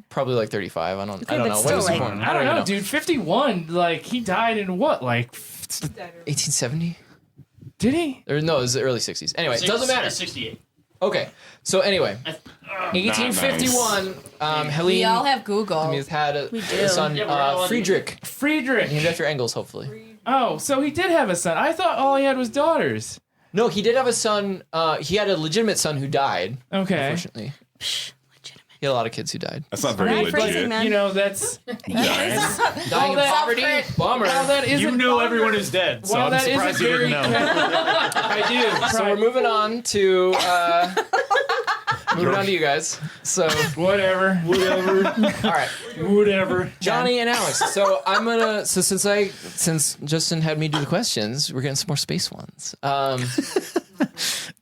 Probably like 35. I don't but know. When still, was he like- born? I don't know, even dude. 51. Like he died in what? Like 1870? did he? Or no, it was the early 60s. Anyway, it doesn't matter. 68. Okay. So anyway, 1851, Helene We all have Google. Demuth had a son, Yeah, we're all on- Friedrich. Friedrich. Named after Engels, hopefully. Oh, so he did have a son. I thought all he had was daughters. No, he did have a son. He had a legitimate son who died. Okay. Unfortunately, he had a lot of kids who died. That's not very Not phrasing, legit. man. You know, that's Dying of that- poverty, bummer. well, that isn't. you know everyone who's dead, so well, I'm that surprised isn't you didn't very. know. I do. So we're moving on to you guys. So Whatever. all right, Whatever. Johnny and Alex. So I'm gonna. So since Justin had me do the questions, we're getting some more space ones.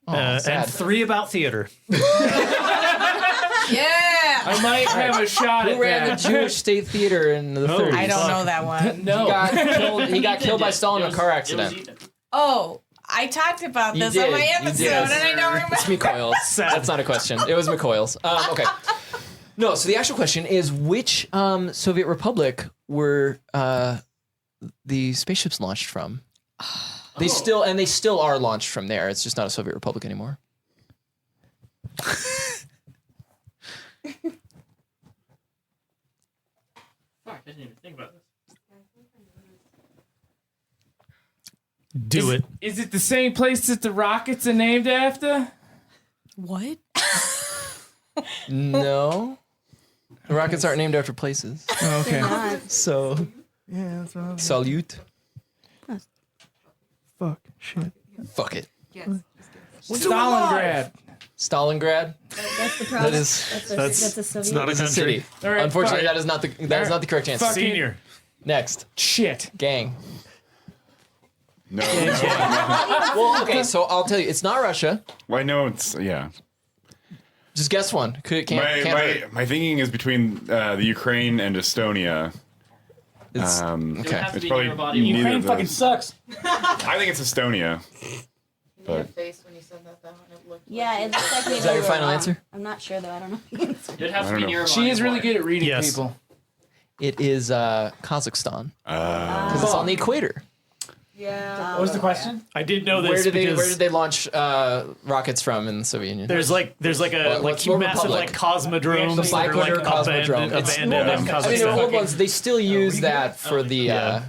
Sad. And 3 about theater. Yeah. I might have a shot Who at ran the that. Jewish State Theater in the 30s? I don't know that one. No. He got killed by Stalin in a car accident. Oh, I talked about You this did, on my you episode, did. and I don't remember. It's McCoyles. That's not a question. It was McCoyles. Okay. No, so the actual question is, which Soviet republic were the spaceships launched from? They still are launched from there. It's just not a Soviet republic anymore. Fuck, I didn't even think about this. Do it. Is it the same place that the rockets are named after? What? No. The rockets aren't named after places. Oh, okay. So, Yeah, that's what I was salute. Fuck. Shit. Fuck it. Stalingrad. Stalingrad. That's the That problem. is That's a Soviet. It's not a it's a country. city. All right, Unfortunately, fuck. that is not the correct answer. Fuck. Senior. Next, Shit. gang. No. Well, okay, so I'll tell you, it's not Russia. Well, I know it's yeah. Just guess one. Can't hurt. My thinking is between the Ukraine and Estonia. It's, It would okay. have to It's be probably near a body of neither water. Ukraine of fucking those. sucks. I think it's Estonia. But face when you said that though, and it looked. Yeah, it looks like we Is that your were final wrong. answer? I'm not sure though. I don't know the answer. It'd have I to don't be know. near a body She is of really water. good at reading Yes. people. It is Kazakhstan because it's on the equator. Yeah. What was the question? I did know this Where did because they launch rockets from in the Soviet Union? there's a What's massive more like Republic? cosmodromes The that are like Baikonur Cosmodrome. abandoned in I mean, the Kazakhstan. old ones they still use that for the Yeah.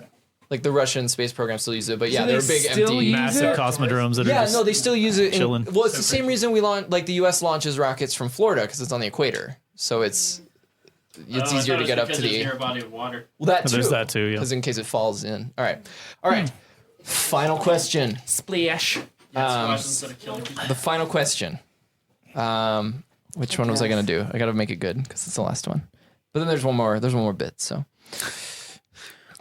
like the Russian space program still use it, but yeah, So they're they big still empty. use Massive it? cosmodromes that are Yeah, just no, they still use it. chilling. Well, it's the same reason we launch like the U.S. launches rockets from Florida because it's on the equator, so it's I easier thought to it get was up to because it's the. near a body of water. Well, that too. There's that too, yeah. Because in case it falls in. All right. Final question. Splash. Instead of killing people. The final question. Which one was I gonna do? I gotta make it good because it's the last one. But then there's one more. There's one more bit. So.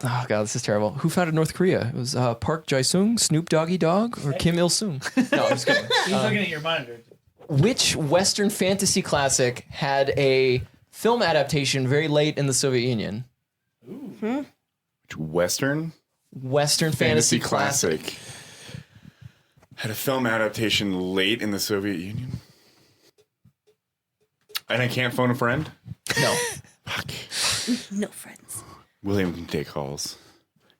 Oh god, this is terrible. Who founded North Korea? It was Park Jae-sung, Snoop Doggy Dogg, or Kim Il Sung? No, I'm just kidding. He's looking at your monitor. Which Western fantasy classic had a film adaptation very late in the Soviet Union? Western Fantasy classic. had a film adaptation late in the Soviet Union. And I can't phone a friend? No. Fuck. No friends. William can take calls.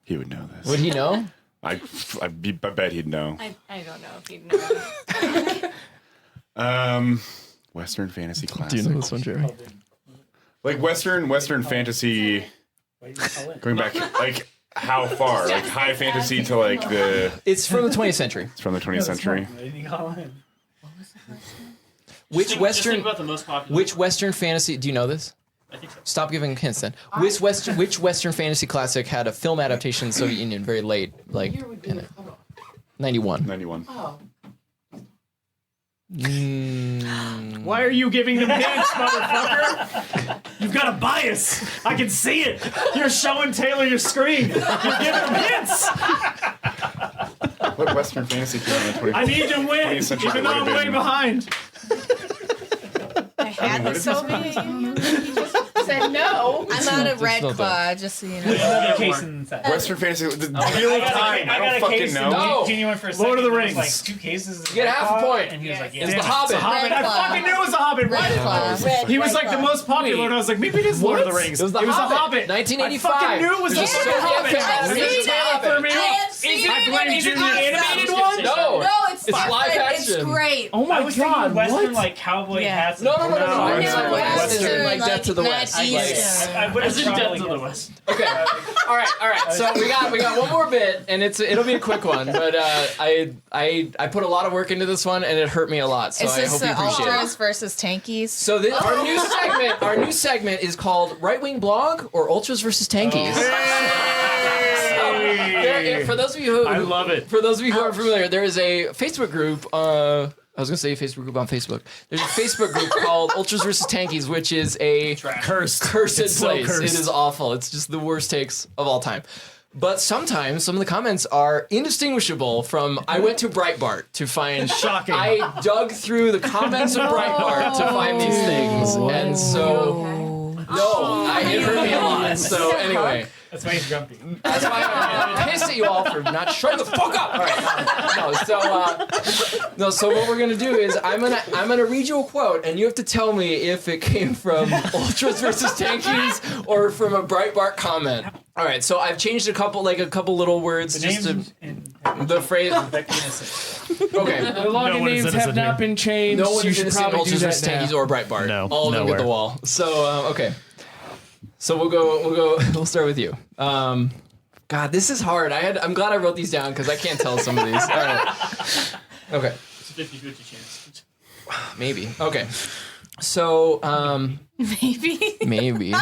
He would know this. Would he know? I bet he'd know. I don't know if you know. Western fantasy classic. Do you know this one, Jerry? Like Western fantasy going back like how far? Like high fantasy to like the It's from the 20th century. it's from the 20th century. Which Just Western think about the most popular. which Western fantasy do you know this? I think so. Stop giving hints then. Which Western fantasy classic had a film adaptation in the Soviet Union very late, like in it? 91. 91. Why are you giving them hints, motherfucker? You've got a bias. I can see it. You're showing Taylor your screen. You're giving him hints. What Western fantasy came out in the 20th? I need to win, 20th century even though I'm would have way been- behind. I had what the is Soviet Union. You just said no. I'm out of Red not Claw, just so you know. Another case inside. Western fantasy the Wheel of Time. I don't fucking know. No. Genuine for a Lord of the second, there was, Rings. Like 2 cases. You get half a point. And he was like, yeah. It's the Damn it, Hobbit. It's the Hobbit. Red I Claw. fucking knew it was the Hobbit. Red Claw. He was like the most popular, and I was like, maybe it is Lord of the Rings. It was the Hobbit. 1985. I fucking knew it was There's the a fucking Hobbit. Soviet I've film. seen Taylor it. for me. I have seen I it. blame It's you. The awesome. animated one? No. No, it's It's fine. live It's action. great. Oh my I was god, thinking Western what? like cowboy Yeah. hats. No. No, Western. Western, like Death to the not West. Eastern. I would have As in Death probably to the guessed. West. Okay. All right. So we got one more bit, and it'll be a quick one. But I put a lot of work into this one, and it hurt me a lot. So Is I this hope you appreciate Ultras it. versus Tankies? So our new segment is called Right Wing Blog or Ultras versus Tankies. For those of you who I love it. For those of you who aren't familiar, there is a Facebook group. I was gonna say a Facebook group on Facebook. There's a Facebook group called Ultras versus Tankies, which is a cursed It's so place. cursed. It is awful. It's just the worst takes of all time. But sometimes some of the comments are indistinguishable from I went to Breitbart to find. Shocking. I dug through the comments of Breitbart to find these things, and so it hurt me a lot. So anyway. That's why he's grumpy. That's why I'm pissed at you all for not shutting the fuck up. All right, so what we're gonna do is I'm gonna read you a quote, and you have to tell me if it came from Ultras versus Tankies or from a Breitbart comment. All right, so I've changed a couple little words The just names to and the phrase. Becky innocent. Okay, The No login one is names have innocent not here. been changed. no one you is should innocent in probably do Ultras versus that Tankies now. or Breitbart. No, all of them nowhere. get the wall. So okay. So we'll start with you. God, this is hard. I'm glad I wrote these down because I can't tell some of these. All right. Okay. It's a 50-50 chance. Maybe. Okay. So, maybe.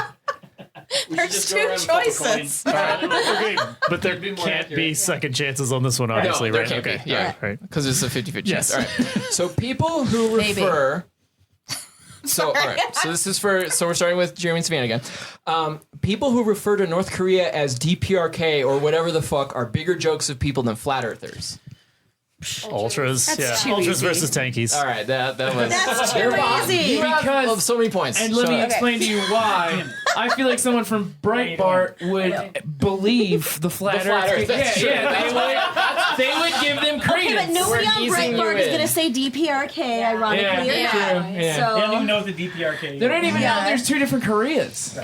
There's two choices. Okay, but there can't be second chances on this one, obviously, there right? can't Okay. be. Yeah, Right. because it's a 50-50 Yes. chance. All right. So people who Maybe. refer. So all right. So this is for. So we're starting with Jeremy and Savannah again. People who refer to North Korea as DPRK or whatever the fuck are bigger jokes of people than flat earthers. Ultras, That's too Ultras easy. versus tankies. All right, that was. That's too easy. You have Because- so many points. And let Shut me up. explain to you why. I feel like someone from Breitbart would believe the flat flat Earth. Earth, that's true. They would give them Okay, credence. but nobody on easing you Breitbart is in. going to say DPRK, ironically Yeah, enough. true. Yeah. So, They don't even know what the DPRK is. They don't even Yeah. know there's two different Koreas.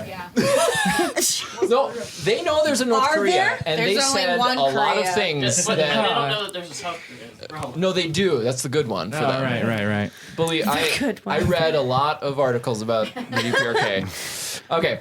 No, they know there's a North Are Korea, there? and There's they only said one a lot of Korea. things But they that. don't know that there's a South Korea. That's the problem. No, they do. That's the good one for them. Right. Believe good one. I read a lot of articles about the DPRK. Okay.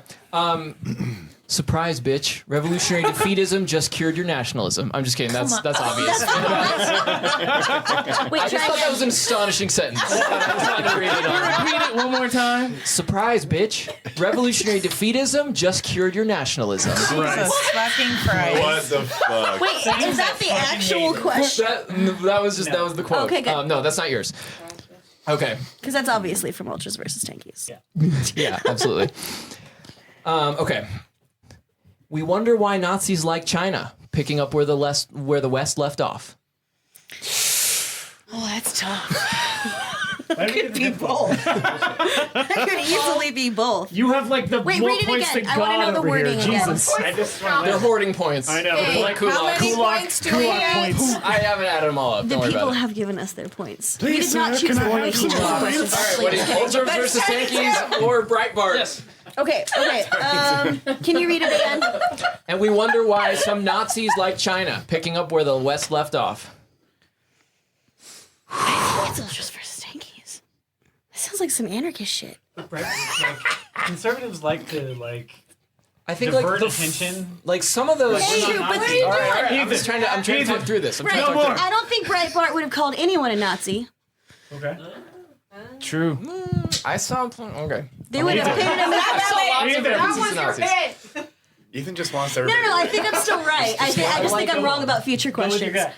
Surprise, bitch. Revolutionary defeatism just cured your nationalism. I'm just kidding. That's obvious. Wait, I try just thought that again. was an astonishing sentence. I was trying to read it on. Repeat it one more time. Surprise, bitch. Revolutionary defeatism just cured your nationalism. Jesus fucking Christ. What the fuck? Wait, is that the actual question? That was the quote. Okay, good. No, that's not yours. Okay. Because that's obviously from Ultras versus Tankies. Yeah, absolutely. Okay. We wonder why Nazis like China, picking up where the West left off. Oh, that's tough. Could be both. That could easily be both. You have like the Wait, more read it points again. than I wanna God know the over wording here. again. Jesus. I just They're hoarding points. I know. Hey, Like how many Kulak. points do we have? I haven't added them all up. The Don't worry people about it. have given us their points. Please, we did not sir, choose can I the have points. some All right, what is Ultras versus Tankies or Breitbart? Yes. Okay. Can you read it again? And we wonder why some Nazis like China, picking up where the West left off. It's Ultras versus Tankies. That sounds like some anarchist shit. Conservatives like to I think divert like attention. like some of those. That's true, but they All right, don't. I'm just trying to. I'm trying to talk through this. I'm trying to Right. talk through. I don't think Breitbart would have called anyone a Nazi. Okay. True. I saw. Okay. They would have painted him I saw as lots of references to Nazis. Ethan just wants No, everybody. I think I'm still right. I just think I'm wrong about future Go with your questions. gut.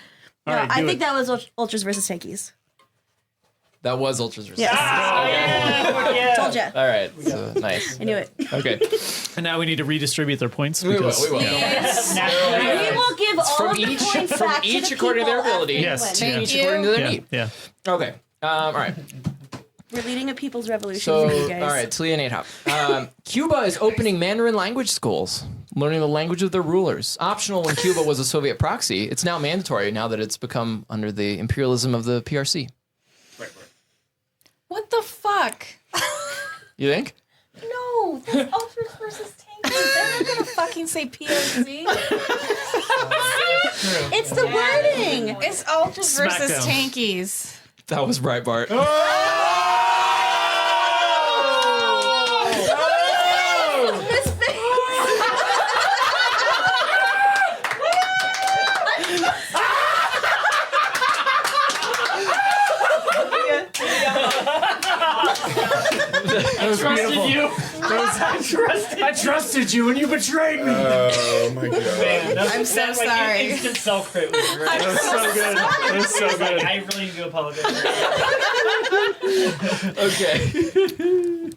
No, right, I do think it. that was Ultras versus Tankies. That was Ultras versus. Yes. Yeah. Told you. All right. So, nice. I knew it. Okay. And now we need to redistribute their points. We will. because- We will. Yes. Naturally. We will give all From of the each, points from back to each the according to their people after ability. we Yes. win. Yeah. Each according to their Yeah. need. Yeah. Okay. All right. We're leading a people's revolution So, for you guys. all right, Talia and Nate Hop. Cuba is opening Mandarin language schools, learning the language of their rulers. Optional when Cuba was a Soviet proxy. It's now mandatory now that it's become under the imperialism of the PRC. What the fuck? You think? No, that's Ultras versus Tankies. They're not gonna fucking say POC. It's the wording. It's Ultras versus Smackdown. Tankies. That was Breitbart. His face. I trusted you. I trusted you and you betrayed me. Oh my god. Man, I'm so sorry. Instant self-crit was great. That was so good. That was so good. I really need to apologize. Okay.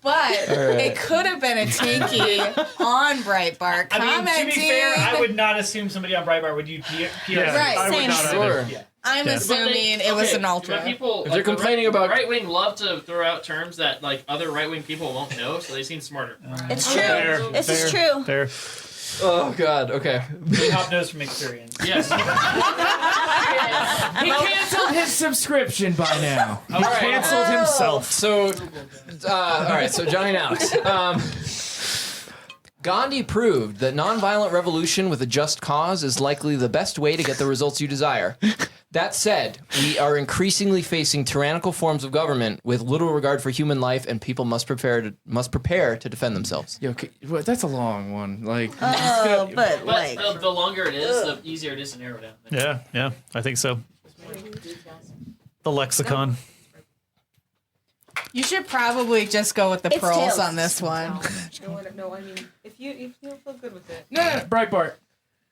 But it could have been a Tanky on Breitbart I mean, commenting. to be fair, I would not assume somebody on Breitbart would use PRC. Right, I would same. not Sure. either. Yeah. I'm Yeah. assuming it was an ultra. People, If they're complaining about- right wing, love to throw out terms that like other right wing people won't know, so they seem smarter. It's true. Fair. This is Fair. true. Fair. Oh God. Okay. Top nose from experience. Yes. He canceled his subscription by now. He canceled himself. So, all right. So Johnny and Alex. Gandhi proved that nonviolent revolution with a just cause is likely the best way to get the results you desire. That said, we are increasingly facing tyrannical forms of government with little regard for human life, and people must prepare to defend themselves. Yo, well, that's a long one. Like, but like the longer it is, the easier it is to narrow down. Yeah, I think so. The lexicon. You should probably just go with the It's Proles tails. on this one. No, I mean, if you feel good with it. no, Breitbart.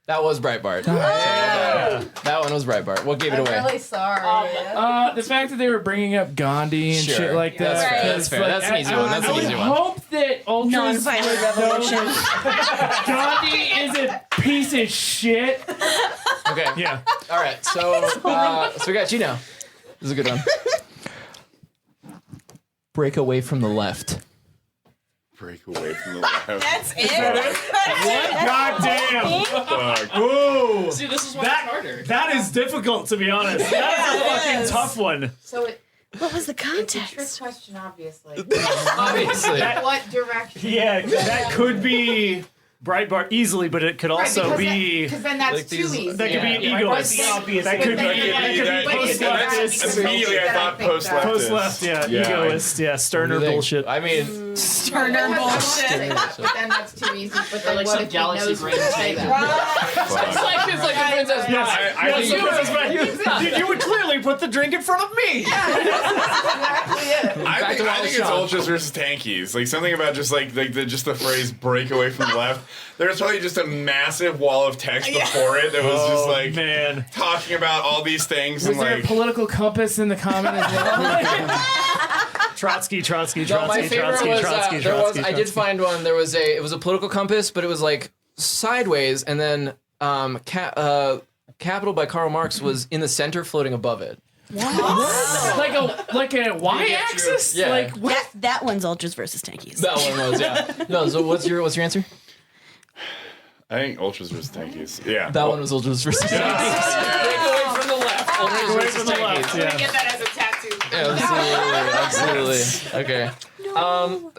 That was Breitbart. Yeah. That one was Breitbart. What gave it away? Really sorry. The fact that they were bringing up Gandhi and Sure. shit like that. That's fair. That's fair. That's an easy one. That's an easy one. I hope that Ultras non-violent revolution. Gandhi is a piece of shit. Okay. Yeah. All right. So we got you now. This is a good one. Break away from the left. Break away from the left. That's it. God damn. Fuck. Ooh. See, this is why it's harder. That is difficult, to be honest. That is a fucking tough one. So What was the it's a context? trick question, obviously. Obviously. What direction? Yeah, that could be Breitbart easily, but it could also be. Because then that's like these- too easy. That could be Yeah. egoist. That could be. That could be post leftist. Immediately I thought post leftist. Post left, yeah. Egoist, yeah. Sterner bullshit. I mean, Turner bullshit. But then that's too easy. But Or like some galaxy brain say that. It's like the Princess Bride. Yes, you would clearly put the drink in front of me. I think it's ultras versus tankies. Like something about just just the phrase "break away from the left." There's probably just a massive wall of text before it that was just like man, talking about all these things. Was and there like, a political compass in the comment as well? Trotsky. no, my favorite was I did find one. It was a political compass, but it was like sideways, and then Capital by Karl Marx was in the center, floating above it. like a y-axis? Yeah. Like what? That one's ultras versus tankies. That one was, yeah. No, so what's your answer? I think ultras versus tankies. Yeah. That one was ultras versus tankies. Break away from the left. Ultras away versus from the left, tankies. yeah. Get that as a tattoo. Absolutely. Okay.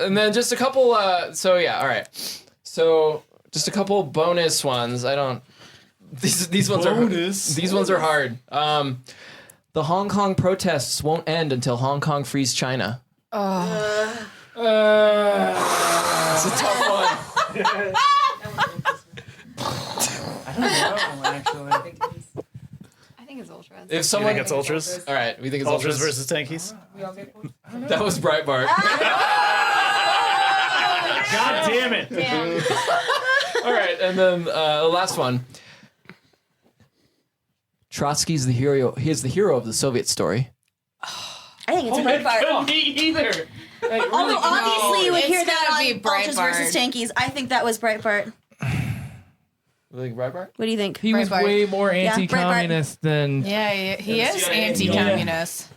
And then just a couple. All right. So just a couple bonus ones. I don't. These ones are hard. The Hong Kong protests won't end until Hong Kong frees China. It's a tough one. I think it's ultras. If someone, think it's ultras? All right, we think it's Ultras ultras. versus tankies. That was Breitbart. God damn it. All right, and then the last one. Trotsky's the hero. He is the hero of the Soviet story. I think it's Breitbart. Me either. Although obviously you would it's hear that gotta on be ultras versus Breitbart. tankies. I think that was Breitbart. You think Breitbart? What do you think? He was Breitbart. way more Yeah, anti-communist than. Yeah, he is CIA. anti-communist.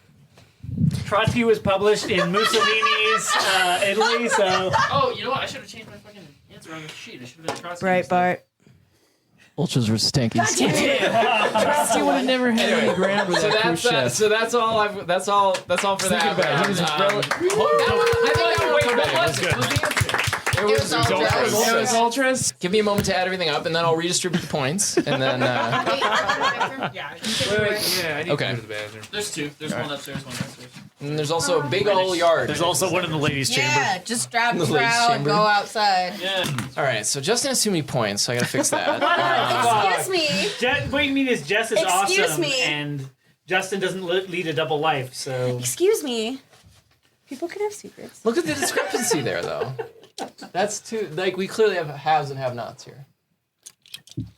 Trotsky was published in Mussolini's Italy, so Oh, you know what? I should have changed my fucking answer on the sheet. I should have been Trotsky. Breitbart. Ultras versus tankies. He would have never had any ground with So that cruise ship. that's all. That's all for that. about it. He was It was It was ultras. Give me a moment to add everything up, and then I'll redistribute the points, and then. Wait, yeah, I need Okay. to go to the bathroom. There's two. There's one upstairs, one downstairs. And there's also a big old yard. There's also one in the ladies' chamber. Yeah, just drop The the ladies' trowel and chamber. go outside. Yeah. All right, so Justin has too many points, so I gotta fix that. Excuse me. what you mean is Jess is Excuse awesome, me. and Justin doesn't lead a double life. So Excuse me. People can have secrets. Look at the discrepancy there, though. That's too like we clearly have haves and have-nots here.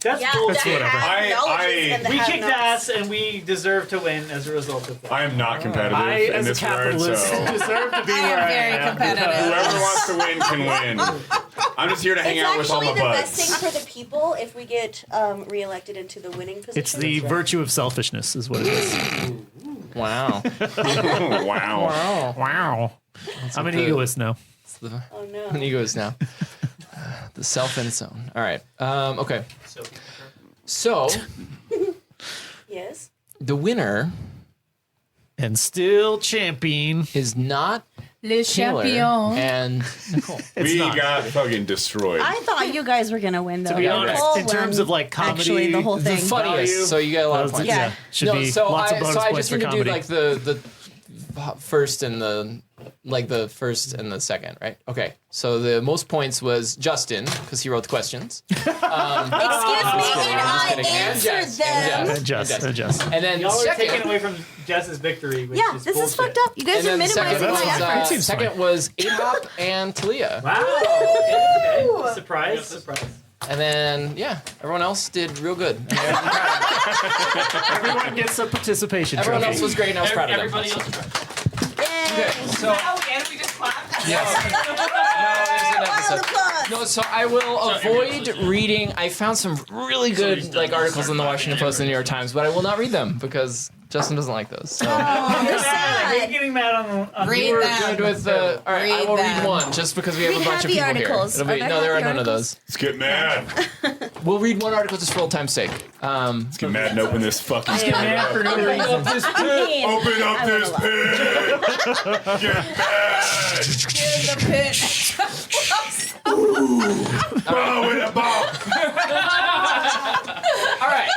that's Yeah, cool. the whatever. have-knowledges and the We kicked have-nots. ass, and we deserve to win as a result of that. I am not competitive I, in as a this word, capitalist, so deserve to be I where am I very am. competitive. whoever wants to win can win. I'm just here to hang It's out with all actually my the best buds. thing for the people if we get reelected into the winning position. It's the virtue of selfishness, is what it is. Wow. Wow. Wow. I'm an egoist now. Oh no. An egoist now. The self in its own. All right. Okay. So Yes. the winner And still champion. is not Le Taylor, champion. and Nicole. We got fucking destroyed. I thought you guys were gonna win though. To be honest, Nicole in terms won, of like comedy, actually the whole The thing. funniest. Value. So you get a lot of points. Yeah. should be so lots of bonus I points just for need to comedy. do like the first and the first and the second, right? Okay. So the most points was Justin because he wrote the questions. Excuse me, and I'm I just kidding. And answered Jess, them. And Jess. And then Y'all are taking second. away from Jess's victory. Which Yeah, is this is bullshit. fucked up. You guys And are then second minimizing my efforts. Seems second fine. was 8-Hop and Talia. Wow. Okay. Surprise. Surprise. And then, everyone else did real good. Everyone gets a participation Everyone trophy. else was great, and I was proud of them. Everybody else is right. Okay, so we just clapped. no, so I will avoid reading. I found some really good articles in the Washington Post and the New York Times, but I will not read them because Justin doesn't like those. So. Are you getting mad on Read You were them. good with the. All right, I Read will them. read one just because we have Read a bunch of happy people articles. here. It'll be, Are there no, there are happy none of articles? those. Let's get mad. We'll read one article just for old time's sake. Let's get mad and open this fucking Get mad for no Open reason. up this pit. Open up I this love pit. Get mad. In the pit. Ball with a ball. All right.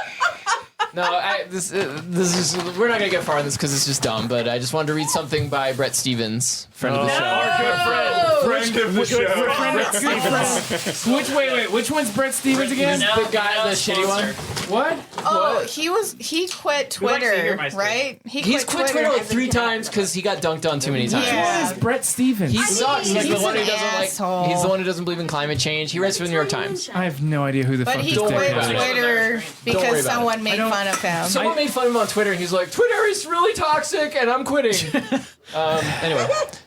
No, this is we're not gonna get far in this because it's just dumb. But I just wanted to read something by Brett Stevens, friend of the show. Our good friend. Friend of the show. Which one's Brett Stevens again? The guy, the shitty one. What? Oh, he quit We like to hear Twitter, my story. right? He's quit Twitter like 3 times because he got dunked on too many times. Yeah. What is Brett Stevens? He sucks. He's the he's one who an doesn't asshole. He's the one who doesn't believe in climate change. He writes for the New York Times. I have no idea who the But fuck he this Don't worry quit about it. Twitter Don't worry because about someone it. made fun of him. Someone made fun of him on Twitter, and he's like, "Twitter is really toxic, and I'm quitting." Anyway,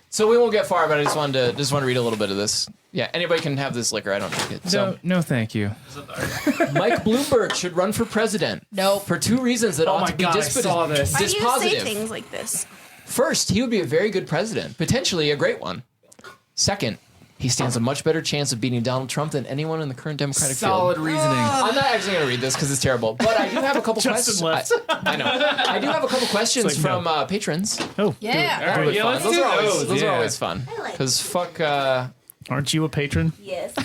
so we won't get far, but I just wanted to read a little bit of this. Yeah, anybody can have this liquor. I don't drink it. So No, thank you. Mike Bloomberg should run for president. Nope. For 2 reasons that ought my to be God, I saw this. Why do you say dispositive. things like this? First, he would be a very good president, potentially a great one. Second, he stands a much better chance of beating Donald Trump than anyone in the current Democratic Solid field. reasoning. I'm not actually going to read this because it's terrible, but I do have a couple questions. Justin left. I know. I do have a couple questions It's like, from patrons. Oh, Yeah. Really yeah, fun. let's Those do are always, those, those are yeah. always fun. I like Because fuck, aren't you a patron? Yes.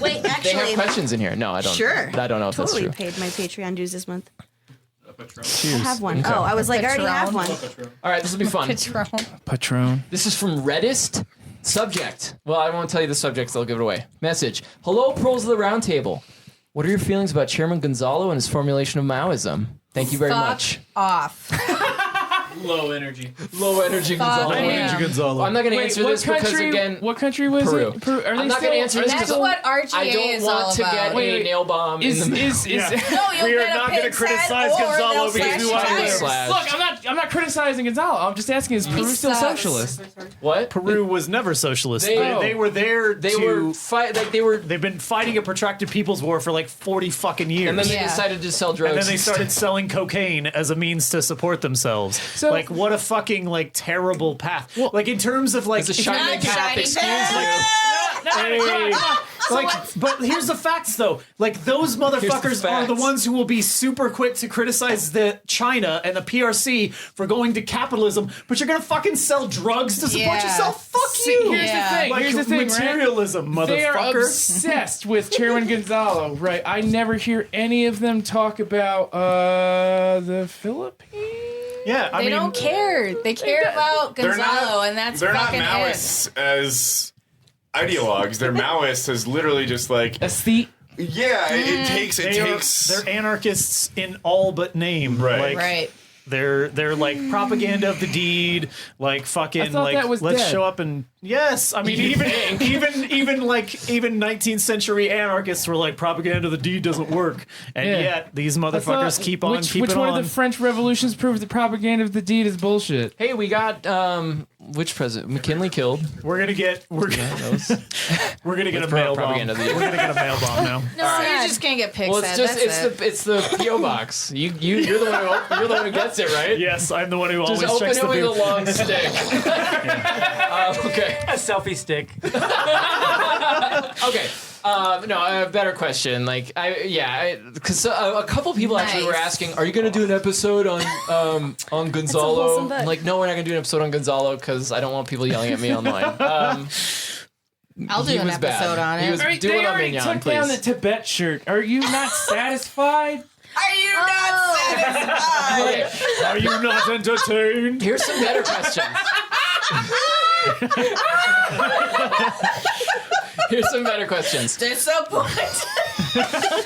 Wait, they have actually, questions in here. No, I don't. sure. I don't know if Totally that's true. paid my Patreon dues this month. Cheers. I have one. Okay. Oh, I was like, I already have one. All right, this will be fun. Patron. This is from Reddist. Subject. Well, I won't tell you the subject, so I'll give it away. Message. Hello, Proles of the Roundtable. What are your feelings about Chairman Gonzalo and his formulation of Maoism? Thank you very much. Off. Low energy. Low energy Gonzalo. him. Gonzalo. I'm not going to Wait, answer what this because, country? again, What country was Peru. it? Peru. Are they I'm not still? going to answer are this they That's because what RGA I don't is want all to get about. a nail bomb in Is the No, you'll We are get a not gonna pig's head criticize or Gonzalo they'll because slash we your want to tires. slash. Look, I'm not criticizing Gonzalo. I'm just asking, is Peru still sucks. socialist? What? Peru was never socialist. They- They were there They to. were They've been fighting a protracted people's war for like 40 fucking years. and then they Yeah. decided to sell drugs. And then they started selling cocaine as a means to support themselves. So- like, what a fucking like terrible path. Like in terms of like, It's a if shiny you're- path, shiny excuse path. you. Hey. Like, but here's the facts though. Like those motherfuckers are the facts. ones who will be super quick to criticize the China and the PRC for going to capitalism, but you're gonna fucking sell drugs to support Yeah. yourself. Fuck See, you. here's the thing. Like Here's the thing, right? materialism, They are motherfucker. obsessed with Chairman Gonzalo, right? I never hear any of them talk about the Philippines. Yeah, I They mean, don't care. They care about They're Gonzalo, not, and that's they're not fucking it. Maoists as ideologues. They're Maoists as literally just like Aesthete. yeah. It takes They're anarchists in all but name. Right. Like, Right. They're like propaganda of the deed, like fucking I thought like that was let's dead. show up and yes, I mean even 19th century anarchists were like propaganda of the deed doesn't work, and Yeah. yet these I motherfuckers thought- keep on which keeping one on. of the French revolutions proved the propaganda of the deed is bullshit? Hey, we got which president? McKinley killed. we're gonna get a mail bomb. propaganda of the deed. We're gonna get a mail bomb now. No, you just can't get pig Well, said. it's just That's it's the PO box. You're the one who gets it, right? Yes, I'm the one who Just always open checks it the with bill. a long stick. Okay. A selfie stick. Okay. No, a better question. Like, because a couple people actually were asking, "Are you going to do an episode on Gonzalo?" wholesome book. I'm like, no, we're not going to do an episode on Gonzalo because I don't want people yelling at me online. I'll do he an was bad. episode on He it. was All right, do they it on already Mignon, took down the please. Tibet shirt. Are you not satisfied? Are you not satisfied? Okay, Are you not entertained? here's some better questions. Here's some better questions. Disappointed.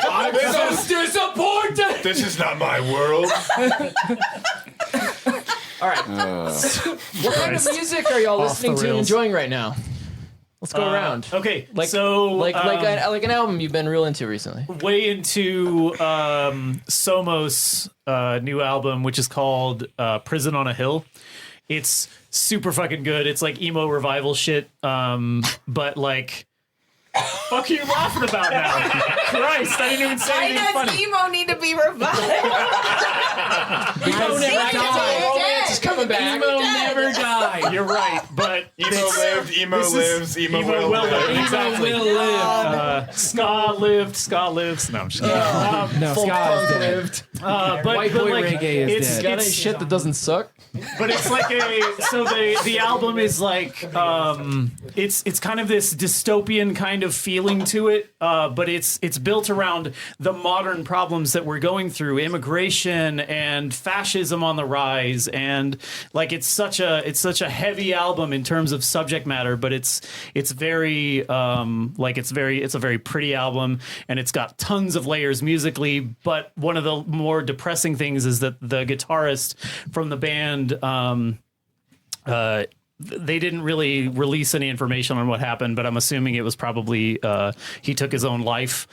I'm so disappointed. This is not my world. All right. What kind of music are y'all listening to and rails. enjoying right now? Let's go around. Okay, Like so like an album you've been real into recently. way into Somos' new album, which is called Prison on a Hill. It's super fucking good. It's like emo revival shit, but like, fuck are you laughing about now? Christ, I didn't even say Why anything does funny. emo need to be revived? Because romance is coming back. Emo never die. You're right, but Emo lived, emo this is- lives, emo emo will will live. live. Exactly. Will live. Ska lives. No, I'm just kidding. No, Folk Scott is punk dead. lived. But White boy like, reggae is it's, dead. Got any it's- shit that doesn't suck? But it's like the album is like it's kind of this dystopian kind of feeling to it, but it's built around the modern problems that we're going through, immigration and fascism on the rise, and like it's such a heavy album in terms of subject matter, but it's very it's a very pretty album, and it's got tons of layers musically. But one of the more depressing things is that the guitarist from the band they didn't really release any information on what happened, but I'm assuming it was probably he took his own life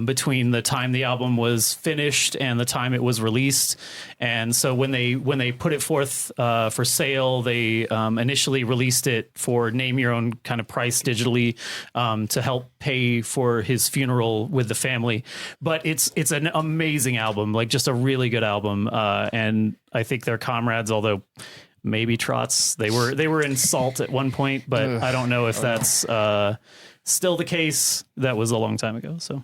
between the time the album was finished and the time it was released. And so when they put it forth for sale, they initially released it for name your own kind of price digitally to help pay for his funeral with the family. But it's an amazing album, like just a really good album, and I think they're comrades, although maybe Trots. They were in Salt at one point, but I don't know if that's still the case. That was a long time ago. So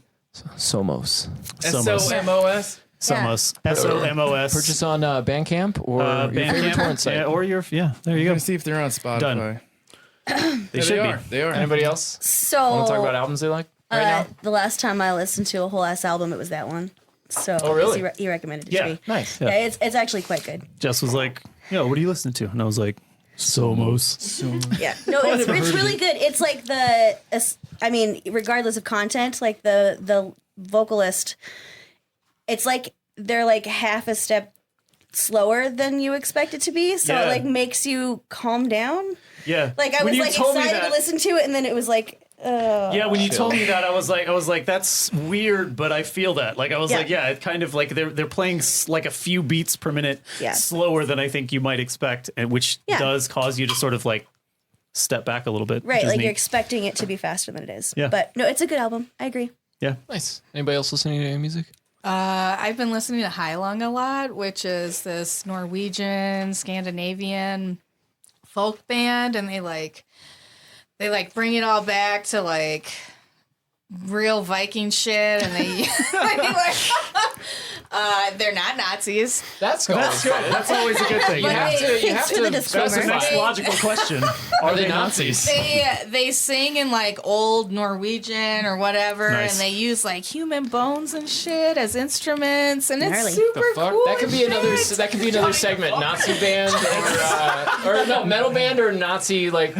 Somos. SOMOS. Somos. SOMOS. Purchase on Bandcamp or your favorite Bandcamp. torrent site. Yeah, or your there you I'm go. gonna see if they're on Spotify. Done. They Yeah, should they are. be. They are. Anybody else So want to talk about albums they like right now? the last time I listened to a whole ass album, it was that one. So Oh, really? he recommended it Yeah. to me. Nice. Yeah, it's actually quite good. Jess was like, "Yo, what are you listening to?" And I was like, "Somos." Yeah, no, it's really good. It's like regardless of content, like the vocalist, it's like they're like half a step slower than you expect it to be, so Yeah. it like makes you calm down. Yeah. Like I When was you like told me excited to that- listen to it, and then it was like, Yeah, when you told me that, I was like, that's weird, but I feel that. Like, I was Yeah. like, yeah, it kind of like they're playing like a few beats per minute Yeah. slower than I think you might expect, and which Yeah. does cause you to sort of like step back a little bit. right, which is like neat. you're expecting it to be faster than it is. Yeah. But no, it's a good album. I agree. Yeah. Nice. Anybody else listening to any music? I've been listening to Heilung a lot, which is this Norwegian, Scandinavian folk band, and they bring it all back to like real Viking shit, and they're not Nazis. That's good. That's always a good thing. You have to. You have To the to disclaimer. That's the next specify. logical question. Are they Nazis? They sing in like old Norwegian or whatever, Nice. and they use like human bones and shit as instruments, and Gnarly. it's super Fuck. cool. That could be another. That could be another segment. Nazi band or no metal band or Nazi like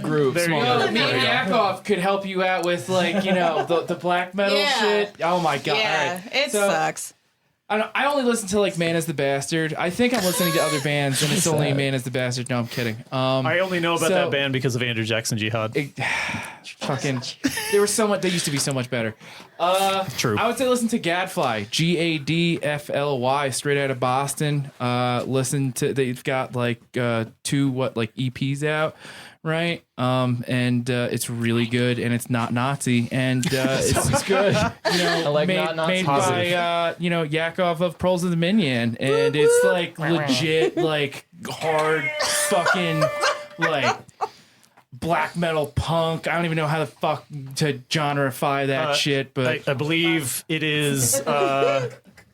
group. There you Small go. group. Me There and you go. Yakov could help you out with like the black metal Yeah. shit. Oh my god! Yeah, All right. it sucks. I only listen to like Man as the Bastard. I think I'm listening to other bands, and it's only Man as the Bastard. No, I'm kidding. I only know about So- that band because of Andrew Jackson Jihad. Fucking, they were so much. They used to be so much better. True. I would say listen to Gadfly, Gadfly, straight out of Boston. Listen to they've got like two EPs out, right? And it's really good, and it's not Nazi, and it's good. I like made, not Nazi. made by Yakov of Proles of the Minion, and it's like legit, like hard fucking like. black metal punk. I don't even know how the fuck to genreify that shit, but I believe it is.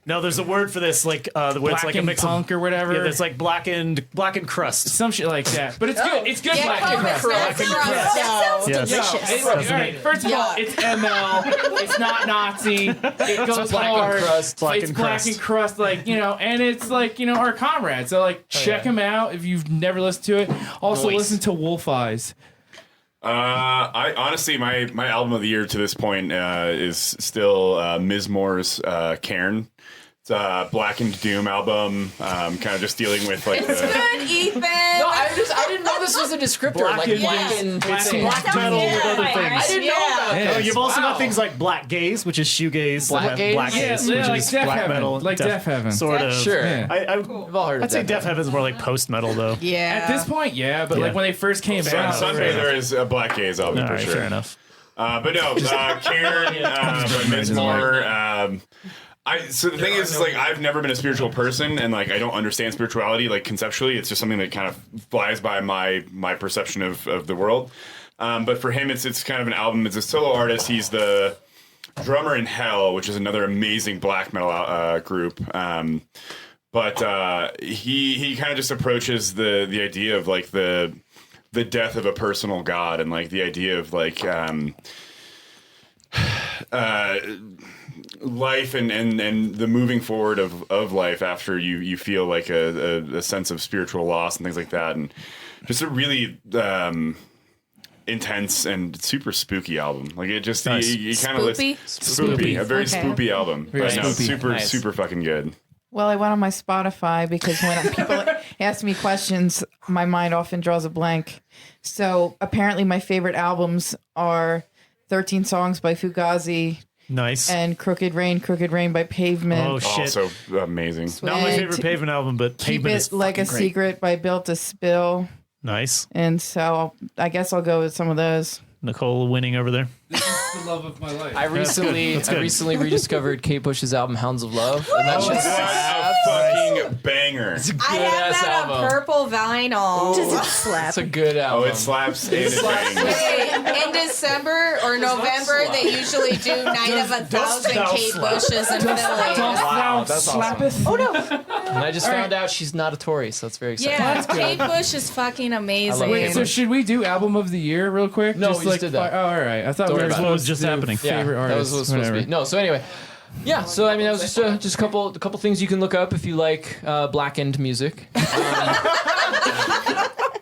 No, there's a word for this, like where it's like a mix punk of, or whatever. Yeah, there's like blackened crust, some shit like that. But it's good. It's good blackened crust. Blackened crust. That sounds Yes. delicious. All right, first of all, it's ML. It's not Nazi. It goes hard. crust. It's blackened crust, like, and it's like, our comrades. So like, check them out if you've never listened to it. Also, listen to Wolf Eyes. I honestly, my album of the year to this point is still Ms. Moore's Cairn. It's a Blackened Doom album, kind of just dealing with like It's good, Ethan. No, I didn't know this was a descriptor. Blackened metal with other things. I didn't know about Oh, this. you've also got things like black gaze, which is shoegaze. Black gaze? Black gaze, Yeah, which like is Death black Heaven. metal, Like Death Heaven. sort of. Sure. I've all heard of I'd say Death Death Heaven's more like post metal though. Yeah. At this point, yeah, but like when they first came out, Sunbather is a Black Gaze album All for right, sure. fair enough. But no, Cairn, by Ms. Moore. So the thing is like I've never been a spiritual person, and like I don't understand spirituality like conceptually. It's just something that kind of flies by my perception of the world. But for him, it's kind of an album. It's a solo artist. He's the drummer in Hell, which is another amazing black metal group. But he kind of just approaches the idea of like the death of a personal god, and like the idea of like life and the moving forward of life after you feel like a sense of spiritual loss and things like that, and just a really intense and super spooky album. Like it just Nice. you kind of spoopy, a very spoopy album. Very But no, spoopy. super fucking good. Well, I went on my Spotify because when people ask me questions, my mind often draws a blank. So apparently my favorite albums are 13 Songs by Fugazi Nice. and Crooked Rain by Pavement. Oh shit! Also amazing. Not my And favorite Pavement album, but Keep Pavement is It Like a fucking great. Secret by Built to Spill. Nice. And so I guess I'll go with some of those. Nicole winning over there. this is the love of my life. I recently That's good. rediscovered Kate Bush's album Hounds of Love, and that's just What a fucking banger. it's a good I have ass that album. on purple vinyl. Does it slap? It's a good Oh, album. it slaps and it slaps. bangs. Wait, in December or November, they usually do Night of 1,000 Kate Bushes in Philly. Wow, that's awesome. Oh no! And I just found out she's not a Tory, so that's very exciting. Yeah, Kate Bush is fucking amazing. Wait, So should we do album of the year real quick? No, we just did that. Oh, all right. I thought Don't we worry were about it. What was supposed just to do happening? favorite That artists. was what was supposed to whatever. be. No, so anyway. Yeah, so I mean that was just a couple things you can look up if you like blackened music.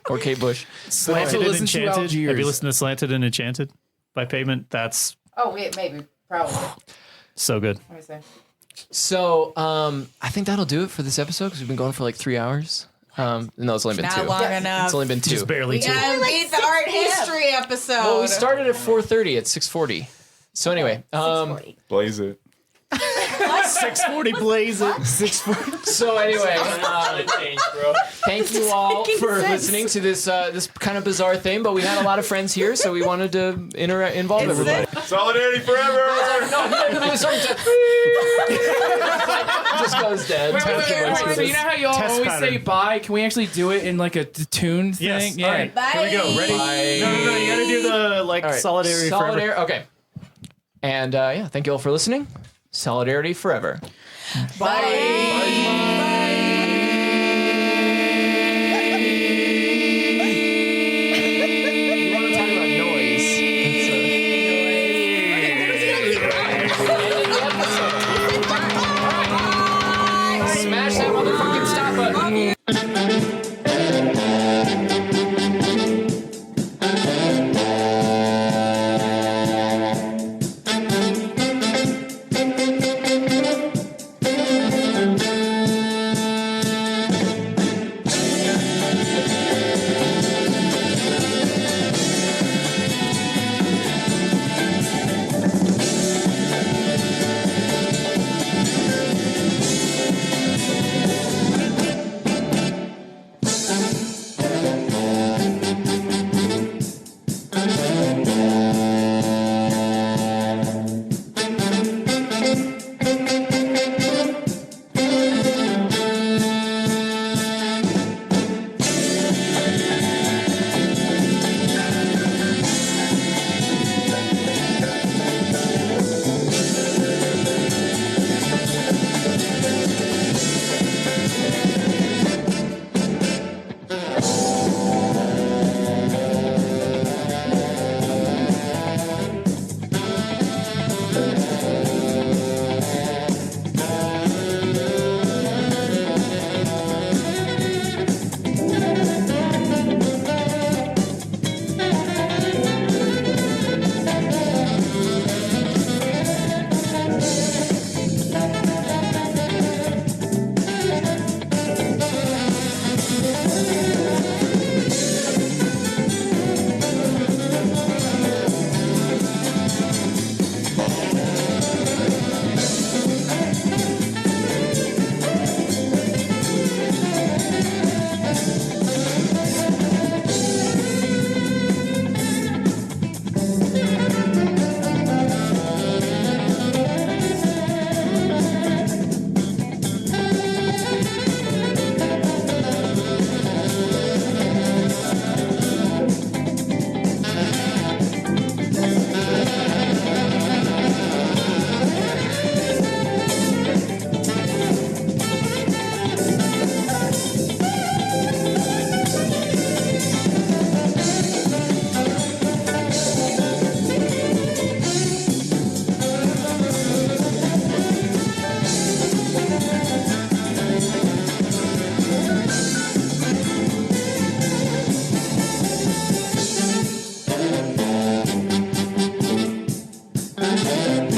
Or Kate Bush. Slanted and listen to Enchanted. Algiers. Have you listened to Slanted and Enchanted by Pavement? That's Oh, yeah, maybe. Probably. so good. Let me say. So I think that'll do it for this episode because we've been going for like 3 hours. No, it's only been Not 2. long enough. It's only been 2. Just barely We two. gotta read the art history episode. Well, we started at 4:30. It's 6:40. So anyway, Blaze it. 640 blaze it. so anyway, Change, bro. thank you all making for sense. listening to this this kind of bizarre thing. But we had a lot of friends here, so we wanted to involve everybody. Solidarity forever. No, sorry, just goes dead. Wait, so you know how you all Test always pattern. say bye? Can we actually do it in like a tune thing? Yes. Yeah. All right. Here we go. Ready? No. You gotta do the like All right. solidarity forever. Solidarity. Okay. And yeah, thank you all for listening. Solidarity forever. You want to talk about noise? Smash that motherfucking stop button. Bye.